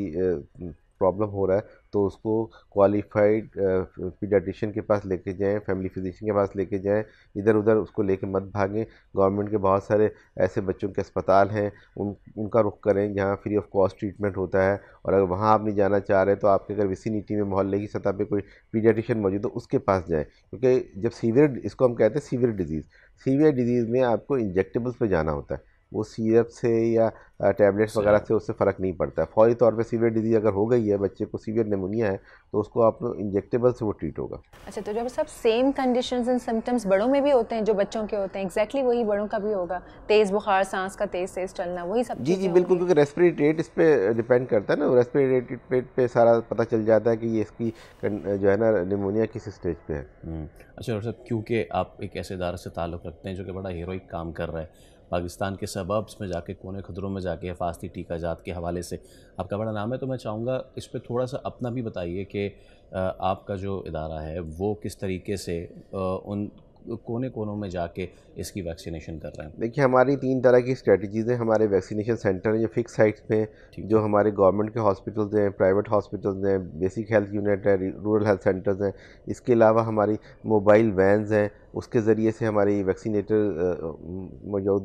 Speaker 6: प्रॉब्लम हो रहा है तो उसको क्वालिफाइड पीडियाट्रिशियन के पास लेके जाएं, फैमिली फिजिशियन के पास लेके जाएं। इधर उधर उसको लेके मत भागें। गवर्नमेंट के बहुत सारे ऐसे बच्चों के अस्पताल हैं, उनका रुख करें जहां फ्री ऑफ कॉस्ट ट्रीटमेंट होता है। और अगर वहां आप नहीं जाना चाह रहे तो आपके अगर विसिनिटी में मोहल्ले की सतह पे कोई पीडियाट्रिशियन मौजूद हो उसके पास जाएँ, क्योंकि जब सीवियर, इसको हम कहते हैं सीवियर डिजीज़ में आपको इंजेक्टेबल्स पे जाना होता है। वो सिरप से या टैबलेट्स वगैरह से उससे फ़र्क नहीं पड़ता है। फौरी तौर पे सीवियर डिजीज़ अगर हो गई है, बच्चे को सीवियर निमोनिया है, तो उसको आप इंजेक्टेबल से वो ट्रीट होगा।
Speaker 2: अच्छा, तो जब सब सेम कंडीशंस एंड सिम्टम्स बड़ों में भी होते हैं, जो बच्चों के होते हैं, एग्जैक्टली वही बड़ों का भी होगा? तेज़ बुखार, सांस का तेज़ चलना, वही सब?
Speaker 6: जी बिल्कुल, क्योंकि रेस्पिरेटरी रेट इस पर डिपेंड करता है ना। रेस्पिरेटरी रेट पे सारा पता चल जाता है कि ये इसकी जो है ना निमोनिया किस स्टेज पे है।
Speaker 1: अच्छा डॉक्टर साहब, क्योंकि आप एक ऐसे इदारे से ताल्लुक़ रखते हैं जो कि बड़ा हीरोइक काम कर रहा है, पाकिस्तान के सबब्स में जाके, कोने खदरों में जाके हिफाजती टीका जात के हवाले से आपका बड़ा नाम है, तो मैं चाहूँगा इस पर थोड़ा सा अपना भी बताइए कि आपका जो इदारा है वो किस तरीके से उन कोने कोनों में जाके इसकी वैक्सीनेशन कर रहे हैं।
Speaker 6: देखिए, हमारी 3 तरह की स्ट्रेटजीज़ हैं। हमारे वैक्सीनेशन सेंटर हैं जो फिक्स साइट्स पे हैं, जो हमारे गवर्नमेंट के हॉस्पिटल्स हैं, प्राइवेट हॉस्पिटल्स हैं, बेसिक हेल्थ यूनिट है, रूरल हेल्थ सेंटर्स हैं। इसके अलावा हमारी मोबाइल वैन्स हैं, उसके ज़रिए से हमारी वैक्सीनेटर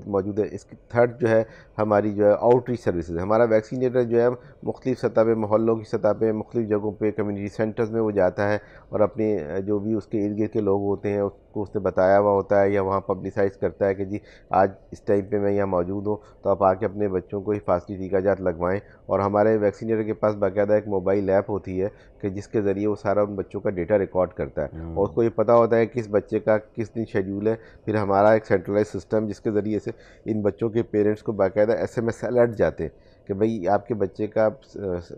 Speaker 6: मौजूद है। इसकी थर्ड जो है हमारी जो है आउटरीच सर्विसेज। हमारा वैक्सीनेटर जो है मुख्तलिफ़ सतह पे, मोहल्लों की सतह पे, मुख्तलिफ़ जगहों पे, कम्युनिटी सेंटर्स में वो जाता है और अपने जो भी उसके इर्द गिर्द के लोग होते हैं उसको उसने बताया हुआ होता है या वहाँ पब्लिसाइज़ करता है कि जी आज इस टाइम पे मैं यहाँ मौजूद हूँ, तो आप आके अपने बच्चों को हिफाजती टीकाजात लगवाएं। और हमारे वैक्सीनेटर के पास बाकायदा एक मोबाइल ऐप होती है कि जिसके ज़रिए वो सारा उन बच्चों का डेटा रिकॉर्ड करता है और उसको ये पता होता है किस बच्चे का किस दिन शेड्यूल है। फिर हमारा एक सेंट्रलाइज सिस्टम जिसके ज़रिए से इन बच्चों के पेरेंट्स को बाकायदा SMS अलर्ट जाते हैं कि भाई आपके बच्चे का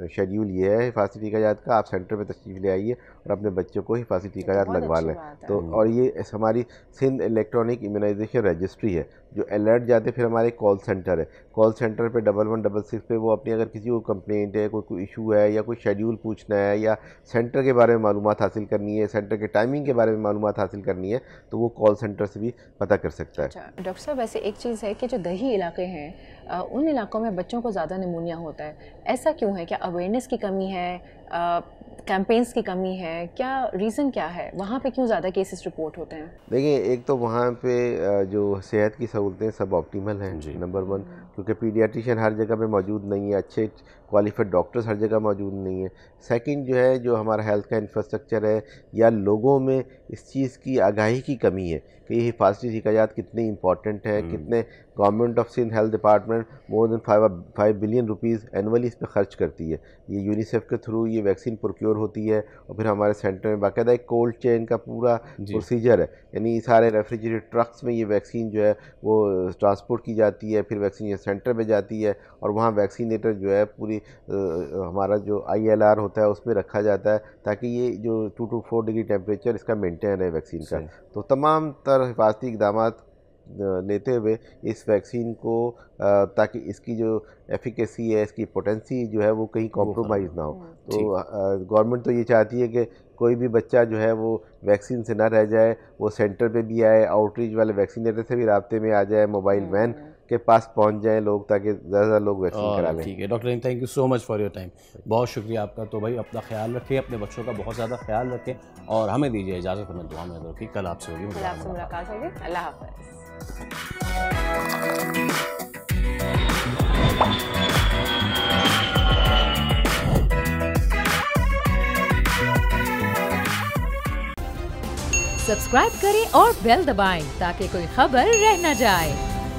Speaker 6: शेड्यूल ये है हिफाजती टीकाजात का, आप सेंटर में तशरीफ़ ले आइए और अपने बच्चों को हिफाजती टीकाजात लगवा लें। तो और ये हमारी सिंध इलेक्ट्रॉनिक इम्यूनाइजेशन रजिस्ट्री है जो अलर्ट जाते। फिर हमारे कॉल सेंटर है, कॉल सेंटर पे 1166 पे वो अपनी अगर किसी को कंप्लेंट है, कोई इशू है या कोई शेड्यूल पूछना है या सेंटर के बारे में मालूमात हासिल करनी है, सेंटर के टाइमिंग के बारे में मालूमात हासिल करनी है, तो वो कॉल सेंटर से भी पता कर सकता है।
Speaker 2: अच्छा डॉक्टर साहब, वैसे एक चीज़ है कि जो दही इलाके हैं उन इलाकों में बच्चों को ज़्यादा निमोनिया होता है, ऐसा क्यों है? क्या अवेयरनेस की कमी है, कैंपेन्स की कमी है, क्या रीज़न क्या है? वहाँ पे क्यों ज़्यादा केसेस रिपोर्ट होते हैं?
Speaker 6: देखिए, एक तो वहाँ पे जो सेहत की सहूलतें सब ऑप्टिमल हैं, नंबर 1, क्योंकि पीडियाट्रिशियन हर जगह पे मौजूद नहीं है, अच्छे क्वालिफाइड डॉक्टर्स हर जगह मौजूद नहीं है। सेकंड जो है, जो हमारा हेल्थ का इंफ्रास्ट्रक्चर है या लोगों में इस चीज़ की आगाही की कमी है कि ये हिफाजती टीकाजात कितने इंपॉर्टेंट है, कितने government of Sindh health department more than 5 billion rupees annually इस पर खर्च करती है। ये यूनिसेफ के थ्रू ये वैक्सीन प्रोक्योर होती है और फिर हमारे सेंटर में बाकायदा एक कोल्ड चेन का पूरा प्रोसीजर है, यानी सारे रेफ्रिजरेटेड ट्रक्स में ये वैक्सीन जो है वो ट्रांसपोर्ट की जाती है, फिर वैक्सीन सेंटर में जाती है और वहाँ वैक्सीनेटर जो है पूरी हमारा जो ILR होता है उसमें रखा जाता है ताकि ये जो 2 to 4 डिग्री टेम्परेचर इसका मेंटेन है वैक्सीन का। तो तमाम तरह हिफाजती इक़दाम लेते हुए इस वैक्सीन को ताकि इसकी जो एफिकेसी है, इसकी पोटेंसी जो है वो कहीं कॉम्प्रोमाइज़ ना हो। तो गवर्नमेंट तो ये चाहती है कि कोई भी बच्चा जो है वो वैक्सीन से ना रह जाए, वो सेंटर पे भी आए, आउटरीच वाले वैक्सीनेटर से भी राब्ते में आ जाए, मोबाइल वैन के पास पहुंच जाएं लोग ताकि ज़्यादा लोग वैक्सीन करा लें।
Speaker 1: ठीक है doctor, thank you so much for your time, बहुत शुक्रिया आपका। तो भाई अपना ख्याल रखें, अपने बच्चों का बहुत ज़्यादा ख्याल रखें और हमें दीजिए इजाज़त, हमें दुआ में याद रखिए। कल आपसे होगी
Speaker 2: मुलाकात होगी। अल्लाह हाफ़िज़।
Speaker 12: सब्सक्राइब करें और बेल दबाएं ताकि कोई खबर रह न जाए।